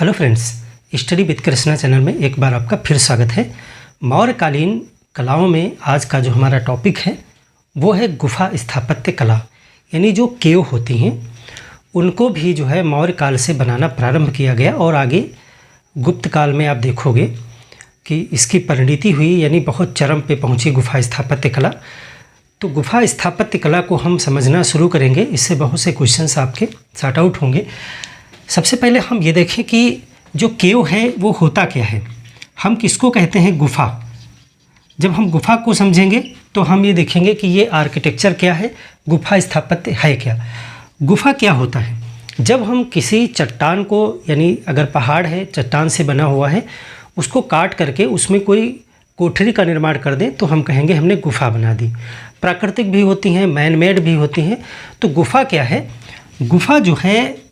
Hello friends, study with Krishna channel में एक बार आपका फिर स्वागत है। मौर्यकालीन कलाओं में आज का जो हमारा टॉपिक है वो है गुफा स्थापत्य कला। यानी जो केव होती हैं उनको भी जो है मौर्य काल से बनाना प्रारंभ किया गया और आगे गुप्त काल में आप देखोगे कि इसकी परिणति हुई, यानी बहुत चरम पे पहुंची गुफा स्थापत्य कला। तो गुफा स्थापत्य कला को हम समझना शुरू करेंगे, इससे बहुत से क्वेश्चंस आपके सॉर्ट आउट होंगे। सबसे पहले हम ये देखें कि जो केव है वो होता क्या है, हम किसको कहते हैं गुफा। जब हम गुफा को समझेंगे तो हम ये देखेंगे कि ये आर्किटेक्चर क्या है, गुफा स्थापत्य है क्या। गुफा क्या होता है, जब हम किसी चट्टान को, यानी अगर पहाड़ है चट्टान से बना हुआ है, उसको काट करके उसमें कोई कोठरी का निर्माण कर दें तो हम कहेंगे हमने गुफा बना दी। प्राकृतिक भी होती हैं, मैन मेड भी होती हैं। तो गुफा क्या है, गुफा जो है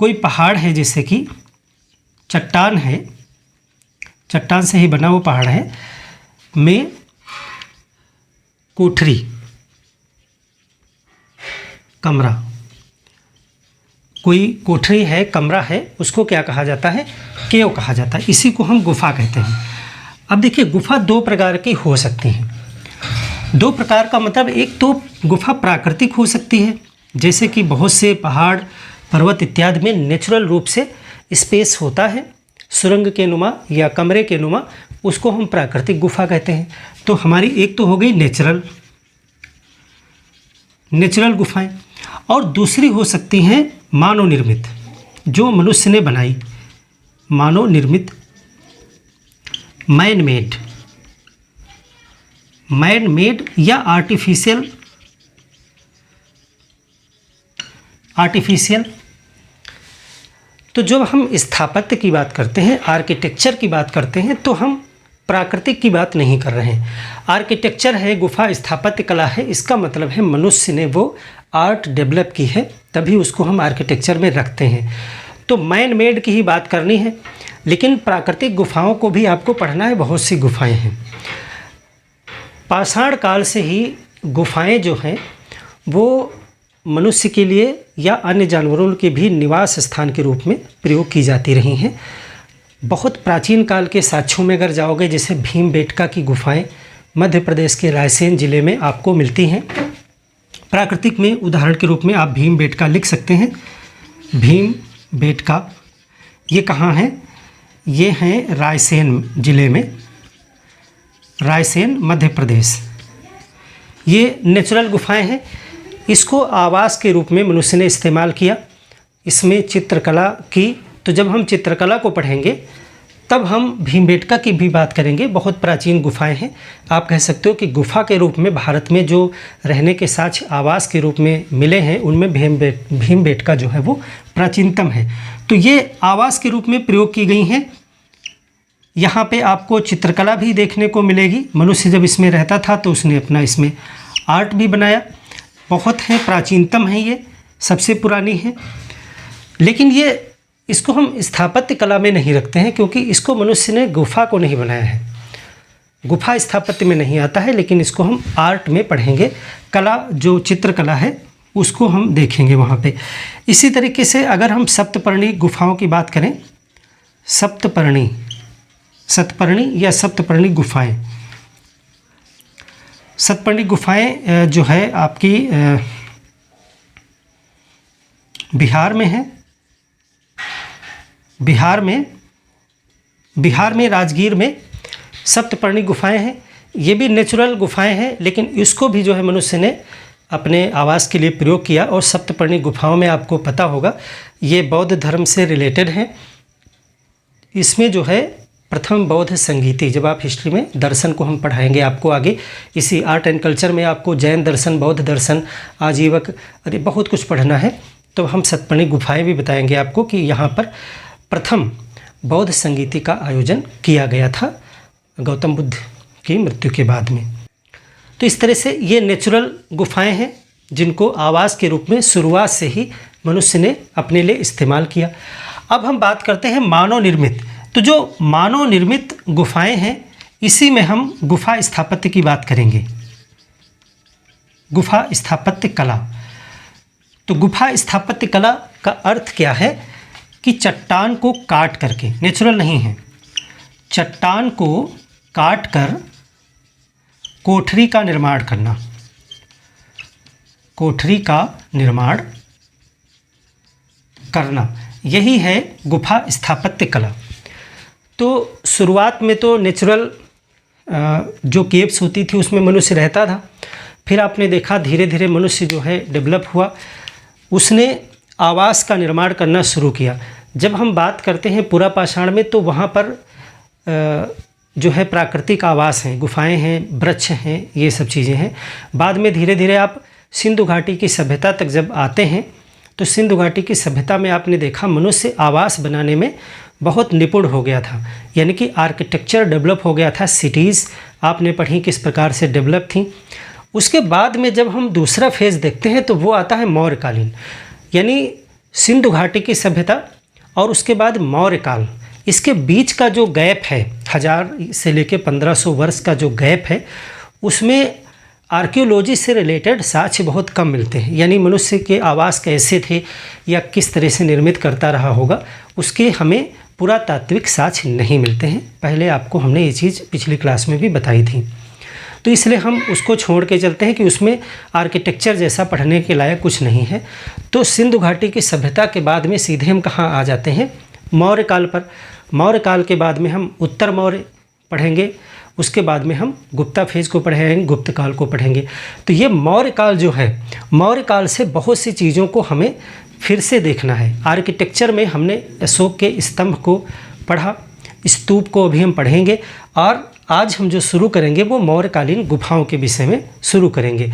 कोई पहाड़ है, जैसे कि चट्टान है, चट्टान से ही बना वो पहाड़ है, में कोठरी, कमरा, कोई कोठरी है, कमरा है, उसको क्या कहा जाता है, केव कहा जाता है। इसी को हम गुफा कहते हैं। अब देखिए, गुफा दो प्रकार की हो सकती हैं। दो प्रकार का मतलब, एक तो गुफा प्राकृतिक हो सकती है, जैसे कि बहुत से पहाड़ पर्वत इत्यादि में नेचुरल रूप से स्पेस होता है, सुरंग के नुमा या कमरे के नुमा, उसको हम प्राकृतिक गुफा कहते हैं। तो हमारी एक तो हो गई नेचुरल गुफाएं, और दूसरी हो सकती हैं मानव निर्मित, जो मनुष्य ने बनाई, मानव निर्मित, मैन मेड या आर्टिफिशियल। तो जब हम स्थापत्य की बात करते हैं, आर्किटेक्चर की बात करते हैं, तो हम प्राकृतिक की बात नहीं कर रहे हैं। आर्किटेक्चर है, गुफा स्थापत्य कला है, इसका मतलब है मनुष्य ने वो आर्ट डेवलप की है, तभी उसको हम आर्किटेक्चर में रखते हैं। तो मैन मेड की ही बात करनी है, लेकिन प्राकृतिक गुफाओं को भी आपको पढ़ना है। बहुत सी गुफाएं हैं। पाषाण काल से ही गुफाएं जो हैं वो मनुष्य के लिए या अन्य जानवरों के भी निवास स्थान के रूप में प्रयोग की जाती रही हैं। बहुत प्राचीन काल के साक्ष्यों में अगर जाओगे, जैसे भीमबेटका की गुफाएं मध्य प्रदेश के रायसेन जिले में आपको मिलती हैं। प्राकृतिक में उदाहरण के रूप में आप भीमबेटका लिख सकते हैं। भीमबेटका ये कहाँ है, ये हैं रायसेन जिले में, रायसेन मध्य प्रदेश। ये नेचुरल गुफाएं हैं। इसको आवास के रूप में मनुष्य ने इस्तेमाल किया। इसमें चित्रकला की, तो जब हम चित्रकला को पढ़ेंगे तब हम भीमबेटका की भी बात करेंगे। बहुत प्राचीन गुफाएं हैं। आप कह सकते हो कि गुफा के रूप में भारत में जो रहने के साक्ष्य आवास के रूप में मिले हैं, उनमें भीमबेटका जो है वो प्राचीनतम है। तो ये आवास के रूप में प्रयोग की गई हैं। यहाँ पे आपको चित्रकला भी देखने को मिलेगी। मनुष्य जब इसमें रहता था तो उसने अपना इसमें आर्ट भी बनाया। बहुत है, प्राचीनतम है, ये सबसे पुरानी है। लेकिन ये इसको हम स्थापत्य कला में नहीं रखते हैं, क्योंकि इसको मनुष्य ने गुफा को नहीं बनाया है, गुफा स्थापत्य में नहीं आता है। लेकिन इसको हम आर्ट में पढ़ेंगे। कला जो चित्रकला है उसको हम देखेंगे वहाँ पे। इसी तरीके से अगर हम सप्तपर्णी गुफाओं की बात करें, सप्तपर्णी या सप्तपर्णी गुफाएं, सप्तपर्णी गुफाएं जो है आपकी बिहार में है। बिहार में राजगीर में सप्तपर्णी गुफाएं हैं। ये भी नेचुरल गुफाएं हैं, लेकिन इसको भी जो है मनुष्य ने अपने आवास के लिए प्रयोग किया। और सप्तपर्णी गुफाओं में आपको पता होगा ये बौद्ध धर्म से रिलेटेड है। इसमें जो है प्रथम बौद्ध संगीति, जब आप हिस्ट्री में दर्शन को हम पढ़ाएंगे आपको आगे, इसी आर्ट एंड कल्चर में आपको जैन दर्शन, बौद्ध दर्शन, आजीवक, अरे बहुत कुछ पढ़ना है। तो हम सप्तपर्णी गुफाएं भी बताएंगे आपको कि यहाँ पर प्रथम बौद्ध संगीति का आयोजन किया गया था गौतम बुद्ध की मृत्यु के बाद में। तो इस तरह से ये नेचुरल गुफाएं हैं, जिनको आवास के रूप में शुरुआत से ही मनुष्य ने अपने लिए इस्तेमाल किया। अब हम बात करते हैं मानव निर्मित। तो जो मानव निर्मित गुफाएं हैं, इसी में हम गुफा स्थापत्य की बात करेंगे। गुफा स्थापत्य कला। तो गुफा स्थापत्य कला का अर्थ क्या है कि चट्टान को काट करके, नेचुरल नहीं है, चट्टान को काट कर कोठरी का निर्माण करना, कोठरी का निर्माण करना, यही है गुफा स्थापत्य कला। तो शुरुआत में तो नेचुरल जो केव्स होती थी उसमें मनुष्य रहता था, फिर आपने देखा धीरे धीरे मनुष्य जो है डेवलप हुआ, उसने आवास का निर्माण करना शुरू किया। जब हम बात करते हैं पुरा पाषाण में तो वहाँ पर जो है प्राकृतिक आवास हैं, गुफाएं हैं, वृक्ष हैं, ये सब चीज़ें हैं। बाद में धीरे धीरे आप सिंधु घाटी की सभ्यता तक जब आते हैं तो सिंधु घाटी की सभ्यता में आपने देखा मनुष्य आवास बनाने में बहुत निपुण हो गया था, यानी कि आर्किटेक्चर डेवलप हो गया था। सिटीज़ आपने पढ़ी किस प्रकार से डेवलप थी। उसके बाद में जब हम दूसरा फेज़ देखते हैं तो वो आता है मौर्यकालीन, यानी सिंधु घाटी की सभ्यता और उसके बाद मौर्यकाल। इसके बीच का जो गैप है 1000 से लेकर 1500 वर्ष का जो गैप है, उसमें आर्कियोलॉजी से रिलेटेड साक्ष्य बहुत कम मिलते हैं, यानी मनुष्य के आवास कैसे थे या किस तरह से निर्मित करता रहा होगा उसके हमें पुरातात्विक साक्ष्य नहीं मिलते हैं। पहले आपको हमने ये चीज़ पिछली क्लास में भी बताई थी, तो इसलिए हम उसको छोड़ के चलते हैं कि उसमें आर्किटेक्चर जैसा पढ़ने के लायक कुछ नहीं है। तो सिंधु घाटी की सभ्यता के बाद में सीधे हम कहाँ आ जाते हैं, मौर्य काल पर। मौर्य काल के बाद में हम उत्तर मौर्य पढ़ेंगे, उसके बाद में हम गुप्ता फेज को पढ़ेंगे, गुप्त काल को पढ़ेंगे। तो ये मौर्य काल जो है, मौर्य काल से बहुत सी चीज़ों को हमें फिर से देखना है। आर्किटेक्चर में हमने अशोक के स्तंभ को पढ़ा, स्तूप को अभी हम पढ़ेंगे, और आज हम जो शुरू करेंगे वो मौर्यकालीन गुफाओं के विषय में शुरू करेंगे।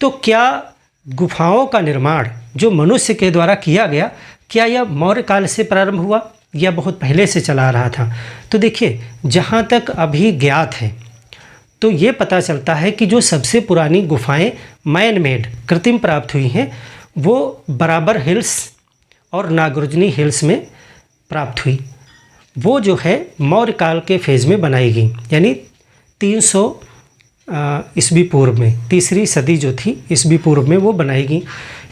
तो क्या गुफाओं का निर्माण जो मनुष्य के द्वारा किया गया, क्या यह मौर्य काल से प्रारंभ हुआ या बहुत पहले से चला आ रहा था? तो देखिए, जहाँ तक अभी ज्ञात है तो ये पता चलता है कि जो सबसे पुरानी गुफाएं मैन मेड कृत्रिम प्राप्त हुई हैं वो बराबर हिल्स और नागार्जुनी हिल्स में प्राप्त हुई। वो जो है मौर्य काल के फेज़ में बनाई गई, यानी 300 ईस्वी पूर्व में, तीसरी सदी जो थी ईस्वी पूर्व में वो बनाई गई।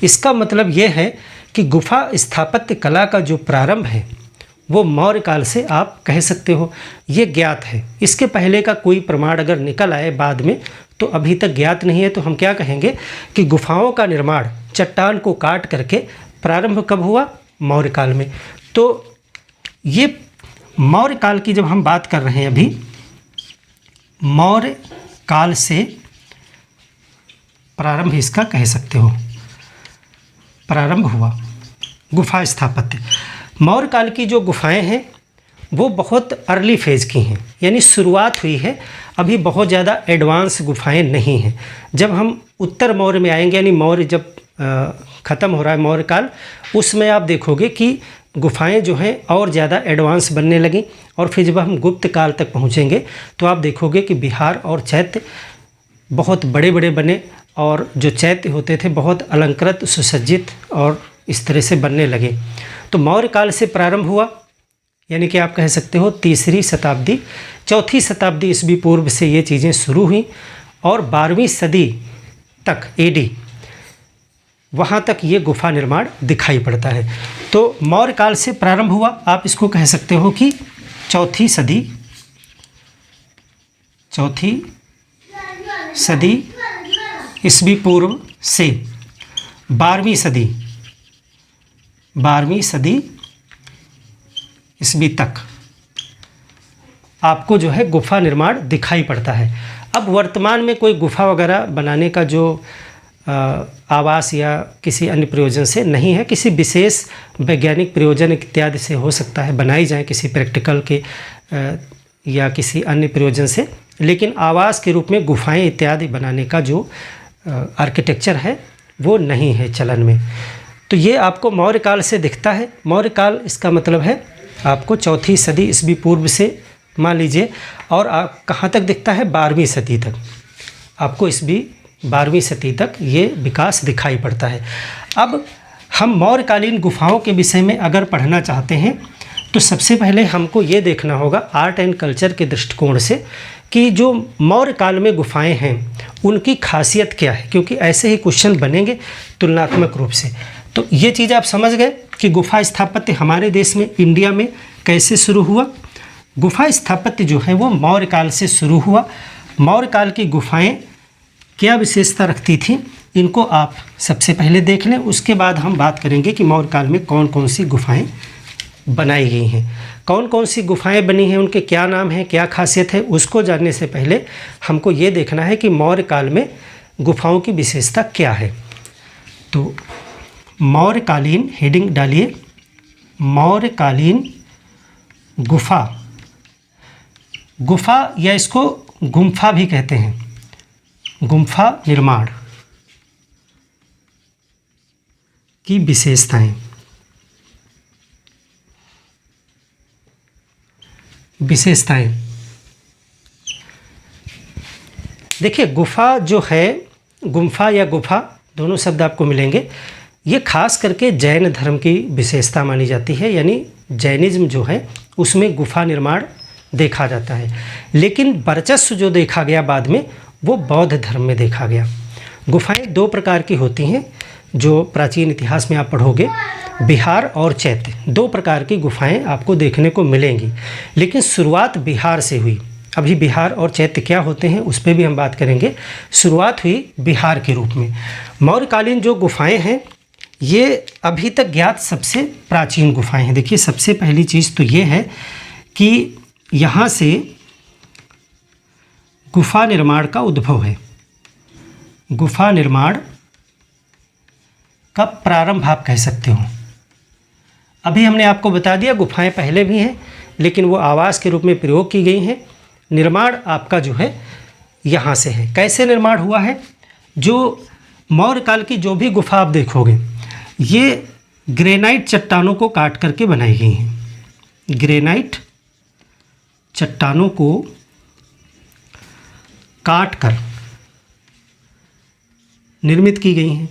इसका मतलब ये है कि गुफा स्थापत्य कला का जो प्रारंभ है वो मौर्य काल से आप कह सकते हो, ये ज्ञात है। इसके पहले का कोई प्रमाण अगर निकल आए बाद में तो अभी तक ज्ञात नहीं है, तो हम क्या कहेंगे कि गुफाओं का निर्माण चट्टान को काट करके प्रारंभ कब हुआ, मौर्य काल में। तो ये मौर्य काल की जब हम बात कर रहे हैं, अभी मौर्य काल से प्रारंभ इसका कह सकते हो, प्रारंभ हुआ गुफा स्थापत्य। मौर्य काल की जो गुफाएं हैं वो बहुत अर्ली फेज़ की हैं, यानी शुरुआत हुई है, अभी बहुत ज़्यादा एडवांस गुफाएं नहीं हैं। जब हम उत्तर मौर्य में आएंगे, यानी मौर्य जब ख़त्म हो रहा है मौर्य काल, उसमें आप देखोगे कि गुफाएं जो हैं और ज़्यादा एडवांस बनने लगी। और फिर जब हम गुप्त काल तक पहुँचेंगे तो आप देखोगे कि विहार और चैत्य बहुत बड़े बड़े बने, और जो चैत्य होते थे बहुत अलंकृत, सुसज्जित और इस तरह से बनने लगे। तो मौर्य काल से प्रारंभ हुआ, यानी कि आप कह सकते हो तीसरी शताब्दी, चौथी शताब्दी ईस्वी पूर्व से ये चीज़ें शुरू हुई, और 12वीं सदी तक एडी वहाँ तक ये गुफा निर्माण दिखाई पड़ता है। तो मौर्य काल से प्रारंभ हुआ, आप इसको कह सकते हो कि चौथी सदी ईस्वी पूर्व से 12वीं सदी ईस्वी तक आपको जो है गुफा निर्माण दिखाई पड़ता है। अब वर्तमान में कोई गुफा वगैरह बनाने का जो आवास या किसी अन्य प्रयोजन से नहीं है, किसी विशेष वैज्ञानिक प्रयोजन इत्यादि से हो सकता है बनाई जाए, किसी प्रैक्टिकल के या किसी अन्य प्रयोजन से, लेकिन आवास के रूप में गुफाएं इत्यादि बनाने का जो आर्किटेक्चर है वो नहीं है चलन में। तो ये आपको मौर्य काल से दिखता है। मौर्य काल इसका मतलब है आपको चौथी सदी ईस्वी पूर्व से मान लीजिए, और आप कहाँ तक दिखता है, 12वीं सदी तक आपको ईस्वी 12वीं सदी तक ये विकास दिखाई पड़ता है। अब हम मौर्यकालीन गुफाओं के विषय में अगर पढ़ना चाहते हैं तो सबसे पहले हमको ये देखना होगा आर्ट एंड कल्चर के दृष्टिकोण से कि जो मौर्य काल में गुफाएं हैं उनकी खासियत क्या है, क्योंकि ऐसे ही क्वेश्चन बनेंगे तुलनात्मक रूप से। तो ये चीज़ आप समझ गए कि गुफा स्थापत्य हमारे देश में, इंडिया में कैसे शुरू हुआ। गुफा स्थापत्य जो है वो मौर्य काल से शुरू हुआ। मौर्य काल की गुफाएं क्या विशेषता रखती थी, इनको आप सबसे पहले देख लें। उसके बाद हम बात करेंगे कि मौर्य काल में कौन कौन सी गुफाएं बनाई गई हैं, कौन कौन सी गुफाएं बनी हैं, उनके क्या नाम हैं, क्या खासियत है। उसको जानने से पहले हमको ये देखना है कि मौर्य काल में गुफाओं की विशेषता क्या है। तो मौर्यकालीन, हेडिंग डालिए, मौर्यकालीन गुफा। गुफा या इसको गुम्फा भी कहते हैं, गुम्फा निर्माण की विशेषताएं। देखिए, गुफा जो है, गुम्फा या गुफा दोनों शब्द आपको मिलेंगे। ये खास करके जैन धर्म की विशेषता मानी जाती है, यानी जैनिज्म जो है उसमें गुफा निर्माण देखा जाता है। लेकिन वर्चस्व जो देखा गया बाद में वो बौद्ध धर्म में देखा गया। गुफाएं दो प्रकार की होती हैं, जो प्राचीन इतिहास में आप पढ़ोगे, बिहार और चैत्य, दो प्रकार की गुफाएं आपको देखने को मिलेंगी। लेकिन शुरुआत बिहार से हुई। अभी बिहार और चैत्य क्या होते हैं उस पर भी हम बात करेंगे। शुरुआत हुई बिहार के रूप में। मौर्यकालीन जो गुफाएं हैं ये अभी तक ज्ञात सबसे प्राचीन गुफाएं हैं। देखिए, सबसे पहली चीज़ तो ये है कि यहाँ से गुफा निर्माण का उद्भव है। गुफा निर्माण का प्रारंभ आप कह सकते हो। अभी हमने आपको बता दिया गुफाएं पहले भी हैं, लेकिन वो आवास के रूप में प्रयोग की गई हैं। निर्माण आपका जो है यहाँ से है। कैसे निर्माण हुआ है? जो मौर्य काल की जो भी गुफा आप देखोगे ये ग्रेनाइट चट्टानों को काट करके बनाई गई हैं। ग्रेनाइट चट्टानों को काट कर निर्मित की गई हैं।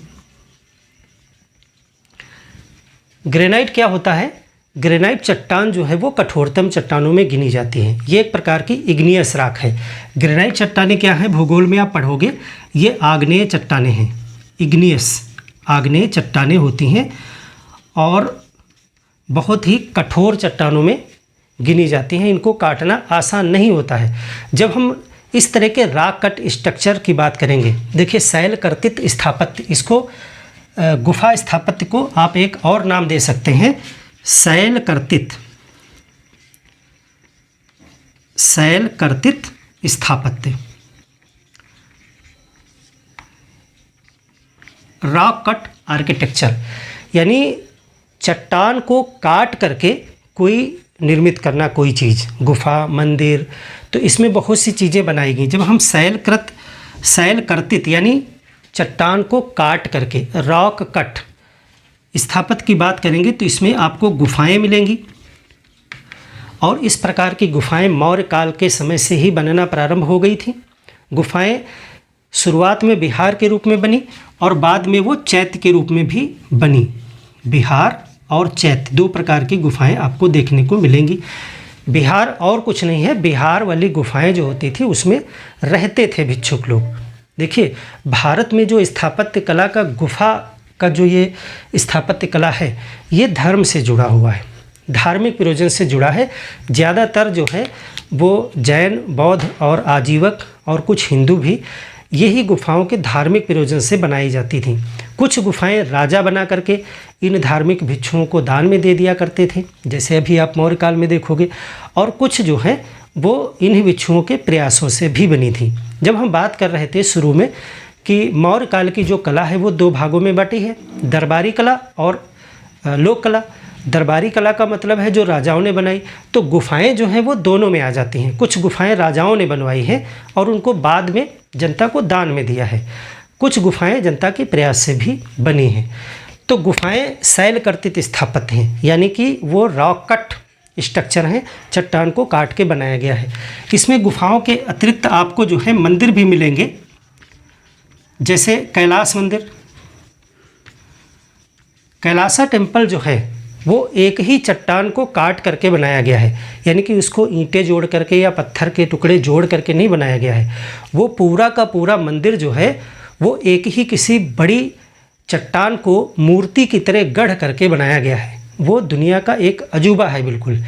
ग्रेनाइट क्या होता है? ग्रेनाइट चट्टान जो है वो कठोरतम चट्टानों में गिनी जाती है। ये एक प्रकार की इग्नियस राख है। ग्रेनाइट चट्टानें क्या हैं? भूगोल में आप पढ़ोगे, ये आग्नेय चट्टानें हैं। इग्नियस आग्नेय चट्टानें होती हैं और बहुत ही कठोर चट्टानों में गिनी जाती हैं। इनको काटना आसान नहीं होता है। जब हम इस तरह के रॉक कट स्ट्रक्चर की बात करेंगे, देखिए शैल कर्तित स्थापत्य, इसको गुफा स्थापत्य को आप एक और नाम दे सकते हैं, शैल कर्तित स्थापत्य, रॉक कट आर्किटेक्चर। यानी चट्टान को काट करके कोई निर्मित करना, कोई चीज़, गुफा, मंदिर, तो इसमें बहुत सी चीज़ें बनाई गई। जब हम शैल कर्तित यानी चट्टान को काट करके रॉक कट स्थापत्य की बात करेंगे तो इसमें आपको गुफाएं मिलेंगी। और इस प्रकार की गुफाएं मौर्य काल के समय से ही बनना प्रारंभ हो गई थी। गुफाएं शुरुआत में बिहार के रूप में बनी और बाद में वो चैत्य के रूप में भी बनी। बिहार और चैत्य दो प्रकार की गुफाएं आपको देखने को मिलेंगी। बिहार और कुछ नहीं है, बिहार वाली गुफाएं जो होती थी उसमें रहते थे भिक्षुक लोग। देखिए, भारत में जो स्थापत्य कला का, गुफा का जो ये स्थापत्य कला है, ये धर्म से जुड़ा हुआ है, धार्मिक प्रयोजन से जुड़ा है। ज़्यादातर जो है वो जैन, बौद्ध और आजीवक और कुछ हिंदू भी यही गुफाओं के धार्मिक प्रयोजन से बनाई जाती थीं। कुछ गुफाएं राजा बना करके इन धार्मिक भिक्षुओं को दान में दे दिया करते थे, जैसे अभी आप मौर्य काल में देखोगे, और कुछ जो है वो इन्हीं भिक्षुओं के प्रयासों से भी बनी थी। जब हम बात कर रहे थे शुरू में कि मौर्य काल की जो कला है वो दो भागों में बटी है, दरबारी कला और लोक कला। दरबारी कला का मतलब है जो राजाओं ने बनाई, तो गुफाएं जो हैं वो दोनों में आ जाती हैं। कुछ गुफाएं राजाओं ने बनवाई हैं और उनको बाद में जनता को दान में दिया है, कुछ गुफाएं जनता के प्रयास से भी बनी हैं। तो गुफाएं शैल कर्तित स्थापत्य हैं, यानी कि वो रॉक कट स्ट्रक्चर हैं, चट्टान को काट के बनाया गया है। इसमें गुफाओं के अतिरिक्त आपको जो है मंदिर भी मिलेंगे, जैसे कैलाश मंदिर। कैलासा टेम्पल जो है वो एक ही चट्टान को काट करके बनाया गया है, यानी कि उसको ईंटें जोड़ करके या पत्थर के टुकड़े जोड़ करके नहीं बनाया गया है। वो पूरा का पूरा मंदिर जो है वो एक ही किसी बड़ी चट्टान को मूर्ति की तरह गढ़ करके बनाया गया है। वो दुनिया का एक अजूबा है बिल्कुल।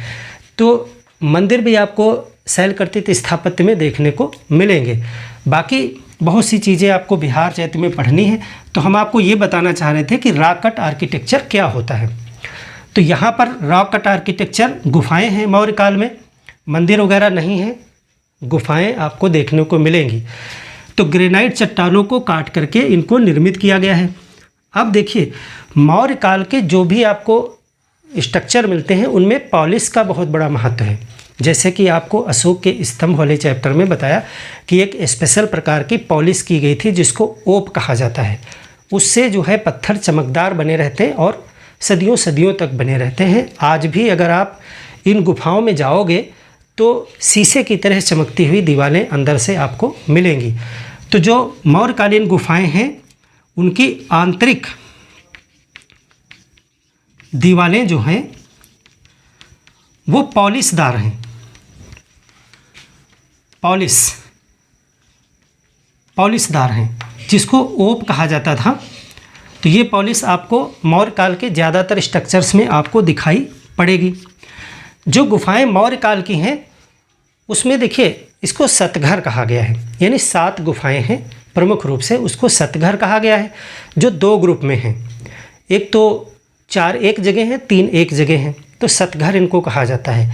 तो मंदिर भी आपको शैलकर्तित स्थापत्य में देखने को मिलेंगे। बाकी बहुत सी चीज़ें आपको बिहार चैत्य में पढ़नी है, तो हम आपको ये बताना चाह रहे थे कि रॉक कट आर्किटेक्चर क्या होता है। तो यहाँ पर रॉक कट आर्किटेक्चर गुफाएं हैं, मौर्य काल में मंदिर वगैरह नहीं है, गुफाएं आपको देखने को मिलेंगी। तो ग्रेनाइट चट्टानों को काट करके इनको निर्मित किया गया है। अब देखिए, मौर्य काल के जो भी आपको स्ट्रक्चर मिलते हैं उनमें पॉलिश का बहुत बड़ा महत्व है। जैसे कि आपको अशोक के स्तंभ वाले चैप्टर में बताया कि एक स्पेशल प्रकार की पॉलिश की गई थी जिसको ओप कहा जाता है। उससे जो है पत्थर चमकदार बने रहते हैं और सदियों सदियों तक बने रहते हैं। आज भी अगर आप इन गुफाओं में जाओगे तो शीशे की तरह चमकती हुई दीवारें अंदर से आपको मिलेंगी। तो जो मौर्यकालीन गुफाएं हैं उनकी आंतरिक दीवारें जो हैं वो पॉलिशदार हैं। पॉलिशदार हैं जिसको ओप कहा जाता था। तो ये पॉलिश आपको मौर्य काल के ज़्यादातर स्ट्रक्चर्स में आपको दिखाई पड़ेगी। जो गुफाएं मौर्य काल की हैं उसमें देखिए इसको सतघर कहा गया है, यानी 7 गुफाएं हैं प्रमुख रूप से, उसको सतघर कहा गया है, जो 2 ग्रुप में हैं। एक तो 4 एक जगह हैं, 3 एक जगह हैं, तो सतघर इनको कहा जाता है।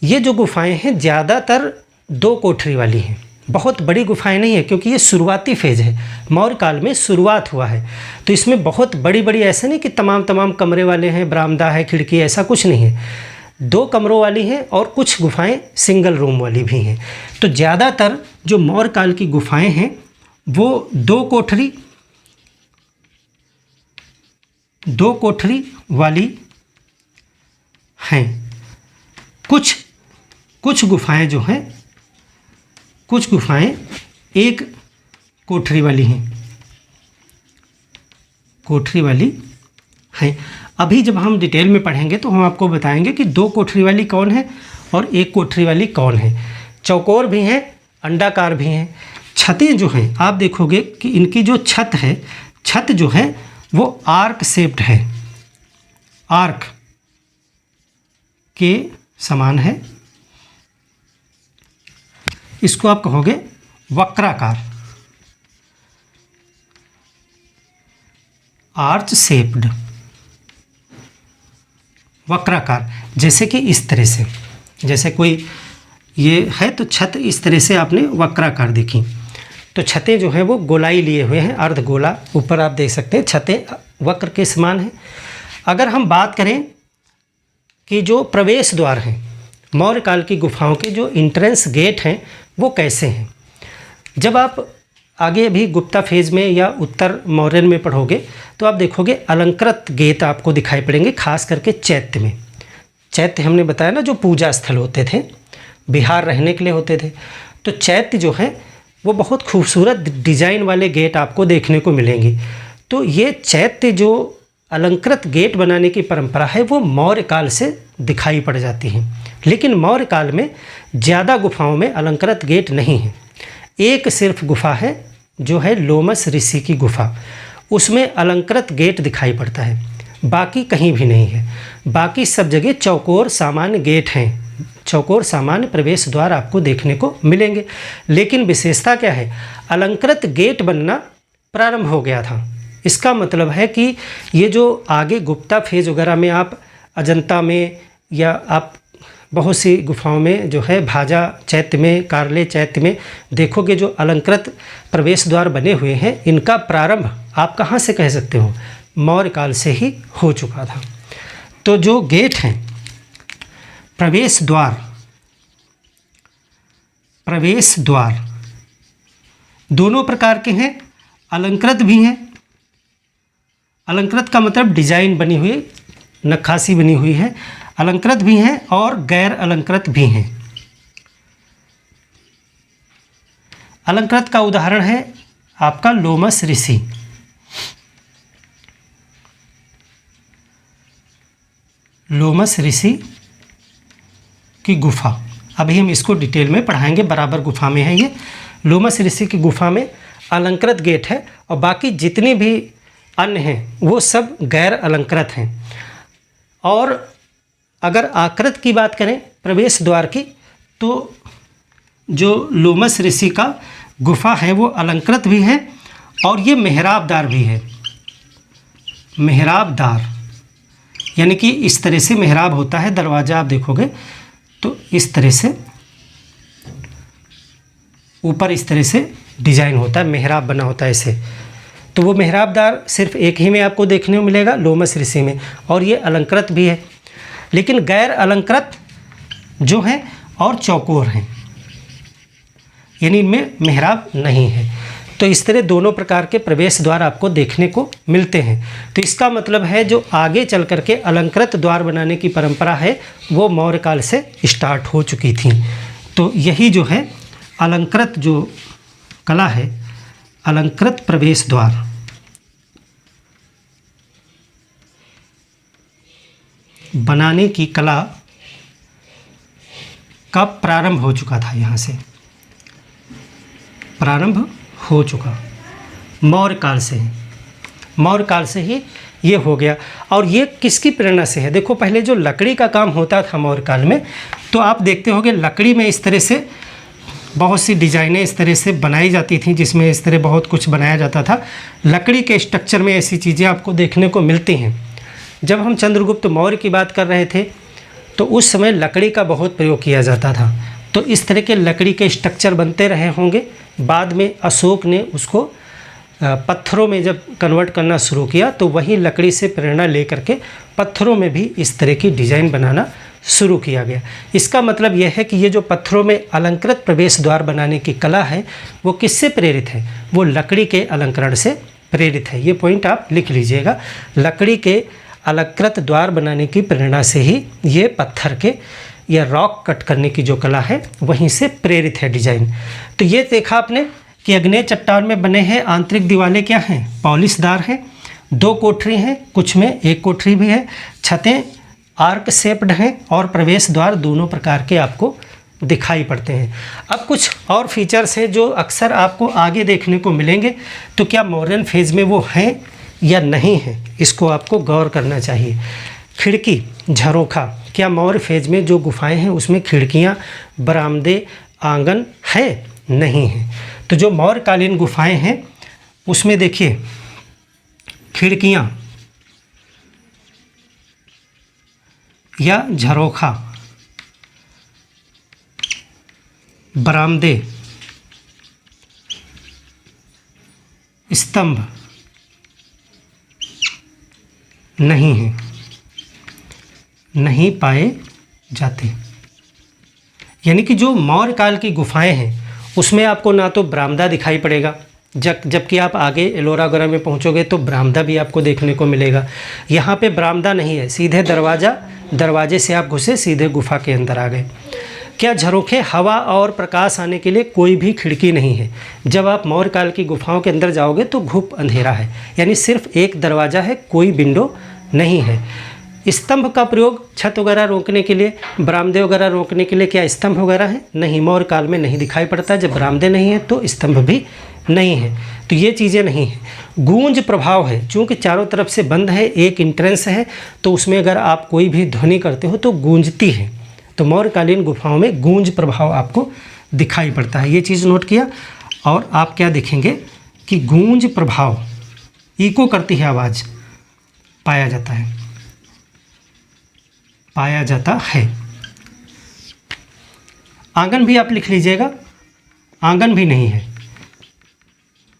ये जो गुफाएं हैं ज़्यादातर 2 कोठरी वाली हैं, बहुत बड़ी गुफाएं नहीं है क्योंकि ये शुरुआती फेज़ है, मौर्य काल में शुरुआत हुआ है। तो इसमें बहुत बड़ी बड़ी ऐसा नहीं कि तमाम कमरे वाले हैं, बरामदा है, खिड़की, ऐसा कुछ नहीं है। 2 कमरों वाली हैं और कुछ गुफाएं सिंगल रूम वाली भी हैं। तो ज़्यादातर जो मौर्य काल की गुफाएं हैं वो 2 कोठरी वाली हैं। कुछ गुफाएं जो हैं, कुछ गुफाएं 1 कोठरी वाली हैं, अभी जब हम डिटेल में पढ़ेंगे तो हम आपको बताएंगे कि 2 कोठरी वाली कौन है और 1 कोठरी वाली कौन है। चौकोर भी हैं, अंडाकार भी हैं। छतें जो हैं आप देखोगे कि इनकी जो छत जो है वो आर्क शेप्ड है, आर्क के समान है। इसको आप कहोगे वक्राकार, आर्च शेप्ड, वक्राकार। जैसे कि इस तरह से, जैसे कोई ये है तो छत इस तरह से आपने वक्राकार देखी। तो छतें जो हैं वो गोलाई लिए हुए हैं, अर्ध गोला, ऊपर आप देख सकते हैं छतें वक्र के समान हैं। अगर हम बात करें कि जो प्रवेश द्वार हैं मौर्य काल की गुफाओं के, जो इंट्रेंस गेट हैं वो कैसे हैं, जब आप आगे भी गुप्ता फेज़ में या उत्तर मौर्यन में पढ़ोगे तो आप देखोगे अलंकृत गेट आपको दिखाई पड़ेंगे, खास करके चैत्य में। चैत्य हमने बताया ना जो पूजा स्थल होते थे, बिहार रहने के लिए होते थे। तो चैत्य जो है वो बहुत खूबसूरत डिज़ाइन वाले गेट आपको देखने को मिलेंगे। तो ये चैत्य जो अलंकृत गेट बनाने की परंपरा है वो मौर्य काल से दिखाई पड़ जाती है। लेकिन मौर्य काल में ज़्यादा गुफाओं में अलंकृत गेट नहीं है। एक सिर्फ गुफा है जो है लोमस ऋषि की गुफा, उसमें अलंकृत गेट दिखाई पड़ता है, बाकी कहीं भी नहीं है। बाकी सब जगह चौकोर सामान्य गेट हैं, चौकोर सामान्य प्रवेश द्वार आपको देखने को मिलेंगे। लेकिन विशेषता क्या है, अलंकृत गेट बनना प्रारंभ हो गया था। इसका मतलब है कि ये जो आगे गुप्ता फेज वगैरह में आप अजंता में या आप बहुत सी गुफाओं में जो है भाजा चैत्य में, कारले चैत्य में देखोगे जो अलंकृत प्रवेश द्वार बने हुए हैं, इनका प्रारंभ आप कहाँ से कह सकते हो, मौर्य काल से ही हो चुका था। तो जो गेट हैं, प्रवेश द्वार दोनों प्रकार के हैं, अलंकृत भी हैं। अलंकृत का मतलब डिजाइन बनी हुई, नक्काशी बनी हुई है, अलंकृत भी हैं और गैर अलंकृत भी हैं। अलंकृत का उदाहरण है आपका लोमस ऋषि। लोमस ऋषि की गुफा, अभी हम इसको डिटेल में पढ़ाएंगे, बराबर गुफा में है ये। लोमस ऋषि की गुफा में अलंकृत गेट है और बाकी जितने भी अन्य हैं वो सब गैर अलंकृत हैं। और अगर आकृत की बात करें प्रवेश द्वार की, तो जो लोमस ऋषि का गुफा है वो अलंकृत भी है और ये मेहराबदार भी है। मेहराबदार यानी कि इस तरह से मेहराब होता है, दरवाज़ा आप देखोगे तो इस तरह से ऊपर इस तरह से डिजाइन होता है, मेहराब बना होता है ऐसे। तो वो मेहराबदार सिर्फ एक ही में आपको देखने को मिलेगा, लोमस ऋषि में, और ये अलंकृत भी है। लेकिन गैर अलंकृत जो हैं और चौकोर हैं, यानी इनमें मेहराब नहीं है। तो इस तरह दोनों प्रकार के प्रवेश द्वार आपको देखने को मिलते हैं। तो इसका मतलब है जो आगे चल कर के अलंकृत द्वार बनाने की परंपरा है वो मौर्य काल से स्टार्ट हो चुकी थी। तो यही जो है अलंकृत जो कला है, अलंकृत प्रवेश द्वार, बनाने की कला का प्रारंभ हो चुका था। यहाँ से प्रारंभ हो चुका मौर्य काल से ही, मौर्य काल से ही ये हो गया। और ये किसकी प्रेरणा से है? देखो पहले जो लकड़ी का काम होता था मौर्य काल में, तो आप देखते होंगे लकड़ी में इस तरह से बहुत सी डिज़ाइनें इस तरह से बनाई जाती थी, जिसमें इस तरह बहुत कुछ बनाया जाता था। लकड़ी के स्ट्रक्चर में ऐसी चीज़ें आपको देखने को मिलती हैं। जब हम चंद्रगुप्त मौर्य की बात कर रहे थे तो उस समय लकड़ी का बहुत प्रयोग किया जाता था। तो इस तरह के लकड़ी के स्ट्रक्चर बनते रहे होंगे। बाद में अशोक ने उसको पत्थरों में जब कन्वर्ट करना शुरू किया तो वही लकड़ी से प्रेरणा लेकर के पत्थरों में भी इस तरह की डिज़ाइन बनाना शुरू किया गया। इसका मतलब यह है कि ये जो पत्थरों में अलंकृत प्रवेश द्वार बनाने की कला है वो किससे प्रेरित है? वो लकड़ी के अलंकरण से प्रेरित है। ये पॉइंट आप लिख लीजिएगा। लकड़ी के अलंकृत द्वार बनाने की प्रेरणा से ही ये पत्थर के या रॉक कट करने की जो कला है वहीं से प्रेरित है डिजाइन। तो ये देखा आपने कि अग्नेय चट्टान में बने हैं आंतरिक दीवारें क्या हैं? पॉलिशदार हैं, 2 कोठरी हैं, कुछ में 1 कोठरी भी है, छतें आर्क शेप्ड हैं और प्रवेश द्वार दोनों प्रकार के आपको दिखाई पड़ते हैं। अब कुछ और फीचर्स हैं जो अक्सर आपको आगे देखने को मिलेंगे। तो क्या मॉडर्न फेज में वो हैं या नहीं है, इसको आपको गौर करना चाहिए। खिड़की, झरोखा, क्या मौर्य फेज में जो गुफाएं हैं उसमें खिड़कियां, बरामदे, आंगन है? नहीं है। तो जो मौर्यकालीन गुफाएं हैं उसमें देखिए खिड़कियां या झरोखा, बरामदे, स्तंभ नहीं है, नहीं पाए जाते। यानी कि जो मौर्य काल की गुफाएं हैं उसमें आपको ना तो बरामदा दिखाई पड़ेगा, जबकि आप आगे एलोरा वगैरह में पहुंचोगे तो बरामदा भी आपको देखने को मिलेगा। यहाँ पे बरामदा नहीं है, सीधे दरवाजे से आप घुसे सीधे गुफा के अंदर आ गए। क्या झरोखे, हवा और प्रकाश आने के लिए कोई भी खिड़की नहीं है। जब आप मौर्य काल की गुफाओं के अंदर जाओगे तो घुप अंधेरा है, यानी सिर्फ एक दरवाज़ा है, कोई विंडो नहीं है। स्तंभ का प्रयोग छत वगैरह रोकने के लिए, बरामदे वगैरह रोकने के लिए क्या स्तंभ वगैरह है? नहीं, मौर्य काल में नहीं दिखाई पड़ता। जब बरामदे नहीं है तो स्तंभ भी नहीं है। तो ये चीज़ें नहीं हैं। गूंज प्रभाव है, चूँकि चारों तरफ से बंद है, एक इंट्रेंस है, तो उसमें अगर आप कोई भी ध्वनि करते हो तो गूंजती है। तो मौर्यकालीन गुफाओं में गूंज प्रभाव आपको दिखाई पड़ता है, ये चीज़ नोट किया। और आप क्या देखेंगे कि गूंज प्रभाव, इको करती है आवाज़, पाया जाता है। आंगन भी आप लिख लीजिएगा, आंगन भी नहीं है,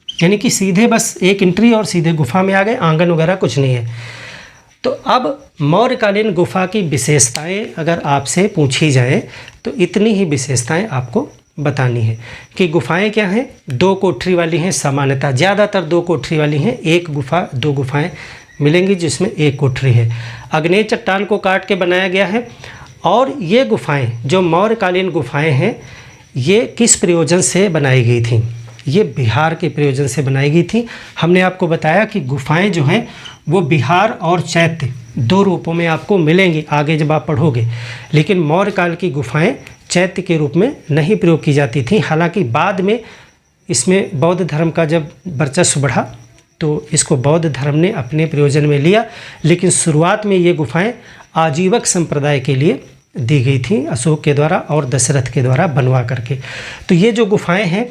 यानी कि सीधे बस एक एंट्री और सीधे गुफा में आ गए, आंगन वगैरह कुछ नहीं है। तो अब मौर्यकालीन गुफा की विशेषताएं अगर आपसे पूछी जाए तो इतनी ही विशेषताएं आपको बतानी है कि गुफाएं क्या हैं। 2 कोठरी वाली हैं, सामान्यतः ज़्यादातर 2 कोठरी वाली हैं। 1 गुफा, 2 गुफाएं मिलेंगी जिसमें 1 कोठरी है। अग्नेय चट्टान को काट के बनाया गया है। और ये गुफाएं जो मौर्यकालीन गुफाएं हैं ये किस प्रयोजन से बनाई गई थी? ये बिहार के प्रयोजन से बनाई गई थी। हमने आपको बताया कि गुफाएं जो हैं वो बिहार और चैत्य 2 रूपों में आपको मिलेंगी आगे जब आप पढ़ोगे। लेकिन मौर्य काल की गुफाएं चैत्य के रूप में नहीं प्रयोग की जाती थी। हालांकि बाद में इसमें बौद्ध धर्म का जब वर्चस्व बढ़ा तो इसको बौद्ध धर्म ने अपने प्रयोजन में लिया, लेकिन शुरुआत में ये गुफाएं आजीवक संप्रदाय के लिए दी गई थी अशोक के द्वारा और दशरथ के द्वारा बनवा करके। तो ये जो गुफाएं हैं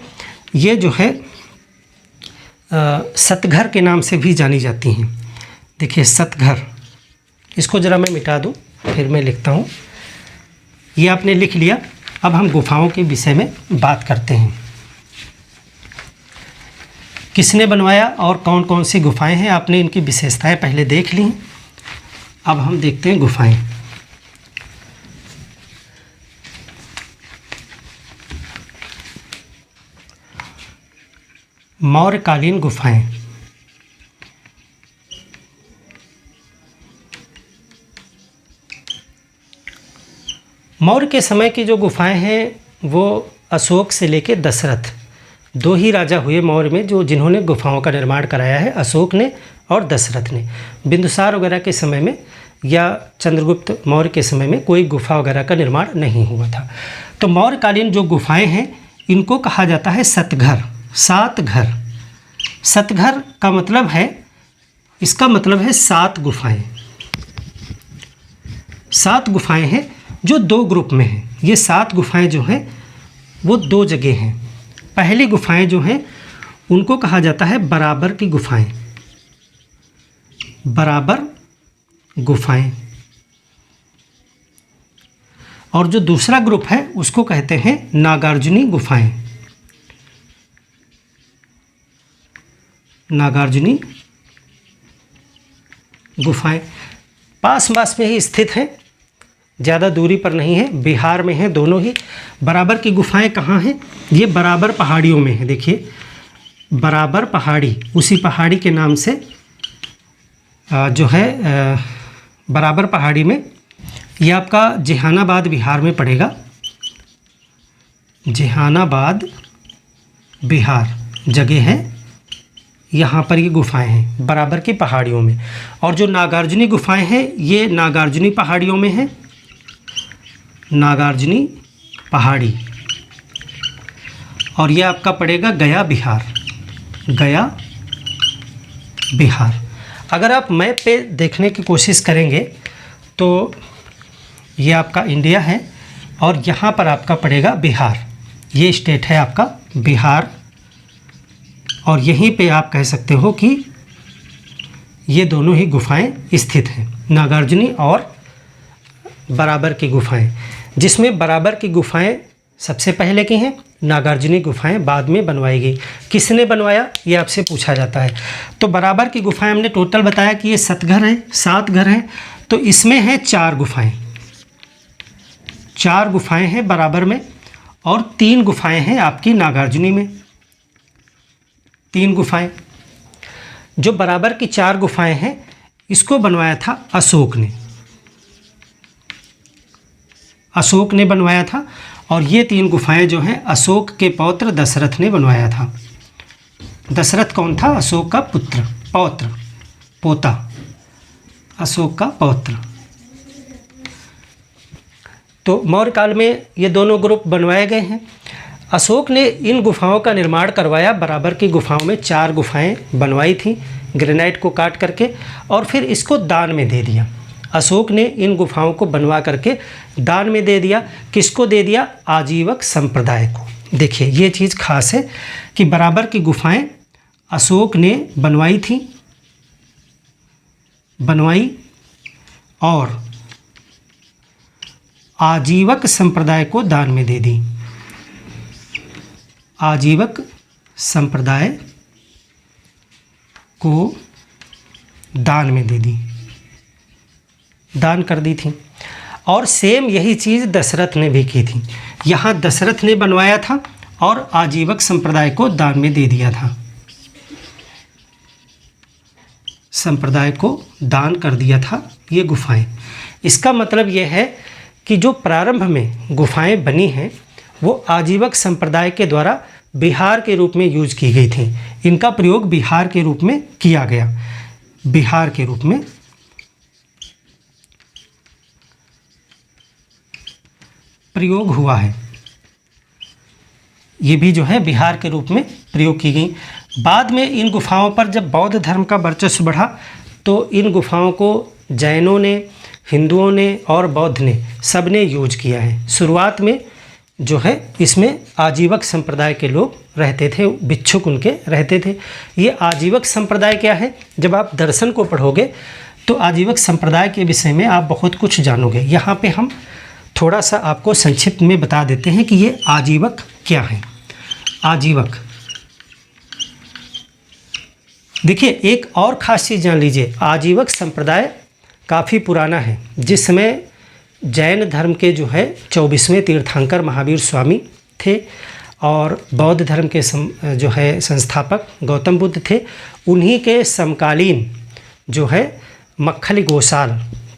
ये जो है सतघर के नाम से भी जानी जाती हैं। देखिए सतघर, इसको ज़रा मैं मिटा दूं फिर मैं लिखता हूँ। ये आपने लिख लिया। अब हम गुफाओं के विषय में बात करते हैं। किसने बनवाया और कौन कौन सी गुफाएं हैं, आपने इनकी विशेषताएं पहले देख ली। अब हम देखते हैं गुफाएं। मौर्यकालीन गुफाएं। मौर्य के समय की जो गुफाएं हैं वो अशोक से लेकर दशरथ, दो ही राजा हुए मौर्य में जो जिन्होंने गुफाओं का निर्माण कराया है, अशोक ने और दशरथ ने। बिंदुसार वगैरह के समय में या चंद्रगुप्त मौर्य के समय में कोई गुफा वगैरह का निर्माण नहीं हुआ था। तो मौर्यकालीन जो गुफाएं हैं इनको कहा जाता है सतघर, सात घर। सतघर का मतलब है, इसका मतलब है 7 गुफाएं। 7 गुफाएं हैं जो 2 ग्रुप में हैं। ये 7 गुफाएं जो हैं वो 2 जगह हैं। पहली गुफाएं जो हैं उनको कहा जाता है बराबर की गुफाएं, बराबर गुफाएं। और जो दूसरा ग्रुप है उसको कहते हैं नागार्जुनी गुफाएं, नागार्जुनी गुफाएं। पास पास में ही स्थित हैं, ज़्यादा दूरी पर नहीं है, बिहार में है दोनों ही। बराबर की गुफाएं कहाँ हैं? ये बराबर पहाड़ियों में है। देखिए बराबर पहाड़ी, उसी पहाड़ी के नाम से जो है बराबर पहाड़ी में, ये आपका जहानाबाद बिहार में पड़ेगा। जहानाबाद बिहार जगह है, यहाँ पर ये गुफाएं हैं बराबर की पहाड़ियों में। और जो नागार्जुनी गुफाएं हैं ये नागार्जुनी पहाड़ियों में हैं, नागार्जुनी पहाड़ी। और ये आपका पड़ेगा गया बिहार, गया बिहार। अगर आप मैप पे देखने की कोशिश करेंगे तो ये आपका इंडिया है और यहाँ पर आपका पड़ेगा बिहार। ये स्टेट है आपका बिहार और यहीं पे आप कह सकते हो कि ये दोनों ही गुफाएं स्थित हैं, नागार्जुनी और बराबर की गुफाएं। जिसमें बराबर की गुफाएं सबसे पहले की हैं, नागार्जुनी गुफाएं बाद में बनवाई गई। किसने बनवाया ये आपसे पूछा जाता है। तो बराबर की गुफाएं हमने टोटल बताया कि ये 7 घर हैं, 7 घर हैं। तो इसमें हैं 4 गुफाएं, 4 गुफाएं हैं बराबर में और 3 गुफाएं हैं आपकी नागार्जुनी में। 3 गुफाएं। जो बराबर की 4 गुफाएं हैं इसको बनवाया था अशोक ने, अशोक ने बनवाया था। और ये 3 गुफाएं जो हैं अशोक के पौत्र दशरथ ने बनवाया था। दशरथ कौन था? अशोक का पुत्र, पौत्र, पोता, अशोक का पौत्र। तो मौर्य काल में ये दोनों ग्रुप बनवाए गए हैं। अशोक ने इन गुफाओं का निर्माण करवाया। बराबर की गुफाओं में 4 गुफाएं बनवाई थी ग्रेनाइट को काट करके और फिर इसको दान में दे दिया। अशोक ने इन गुफाओं को बनवा करके दान में दे दिया। किसको दे दिया? आजीवक संप्रदाय को। देखिए ये चीज़ खास है कि बराबर की गुफाएं अशोक ने बनवाई थी, बनवाई और आजीवक संप्रदाय को दान में दे दी। आजीवक संप्रदाय को दान में दे दी, दान कर दी थी। और सेम यही चीज़ दशरथ ने भी की थी। यहाँ दशरथ ने बनवाया था और आजीवक संप्रदाय को दान में दे दिया था, संप्रदाय को दान कर दिया था ये गुफाएं। इसका मतलब ये है कि जो प्रारंभ में गुफाएं बनी हैं वो आजीवक संप्रदाय के द्वारा बिहार के रूप में यूज की गई थी। इनका प्रयोग बिहार के रूप में किया गया, बिहार के रूप में प्रयोग हुआ है। ये भी जो है बिहार के रूप में प्रयोग की गई। बाद में इन गुफाओं पर जब बौद्ध धर्म का वर्चस्व बढ़ा तो इन गुफाओं को जैनों ने, हिंदुओं ने और बौद्ध ने सब ने यूज किया है। शुरुआत में जो है इसमें आजीवक संप्रदाय के लोग रहते थे, भिक्षुक उनके रहते थे। ये आजीवक संप्रदाय क्या है, जब आप दर्शन को पढ़ोगे तो आजीवक संप्रदाय के विषय में आप बहुत कुछ जानोगे। यहाँ पे हम थोड़ा सा आपको संक्षिप्त में बता देते हैं कि ये आजीवक क्या है। आजीवक देखिए, एक और ख़ास चीज़ जान लीजिए, आजीवक संप्रदाय काफ़ी पुराना है। जिस समय जैन धर्म के जो है 24वें तीर्थंकर महावीर स्वामी थे और बौद्ध धर्म के जो है संस्थापक गौतम बुद्ध थे, उन्हीं के समकालीन जो है मक्खल गोसाल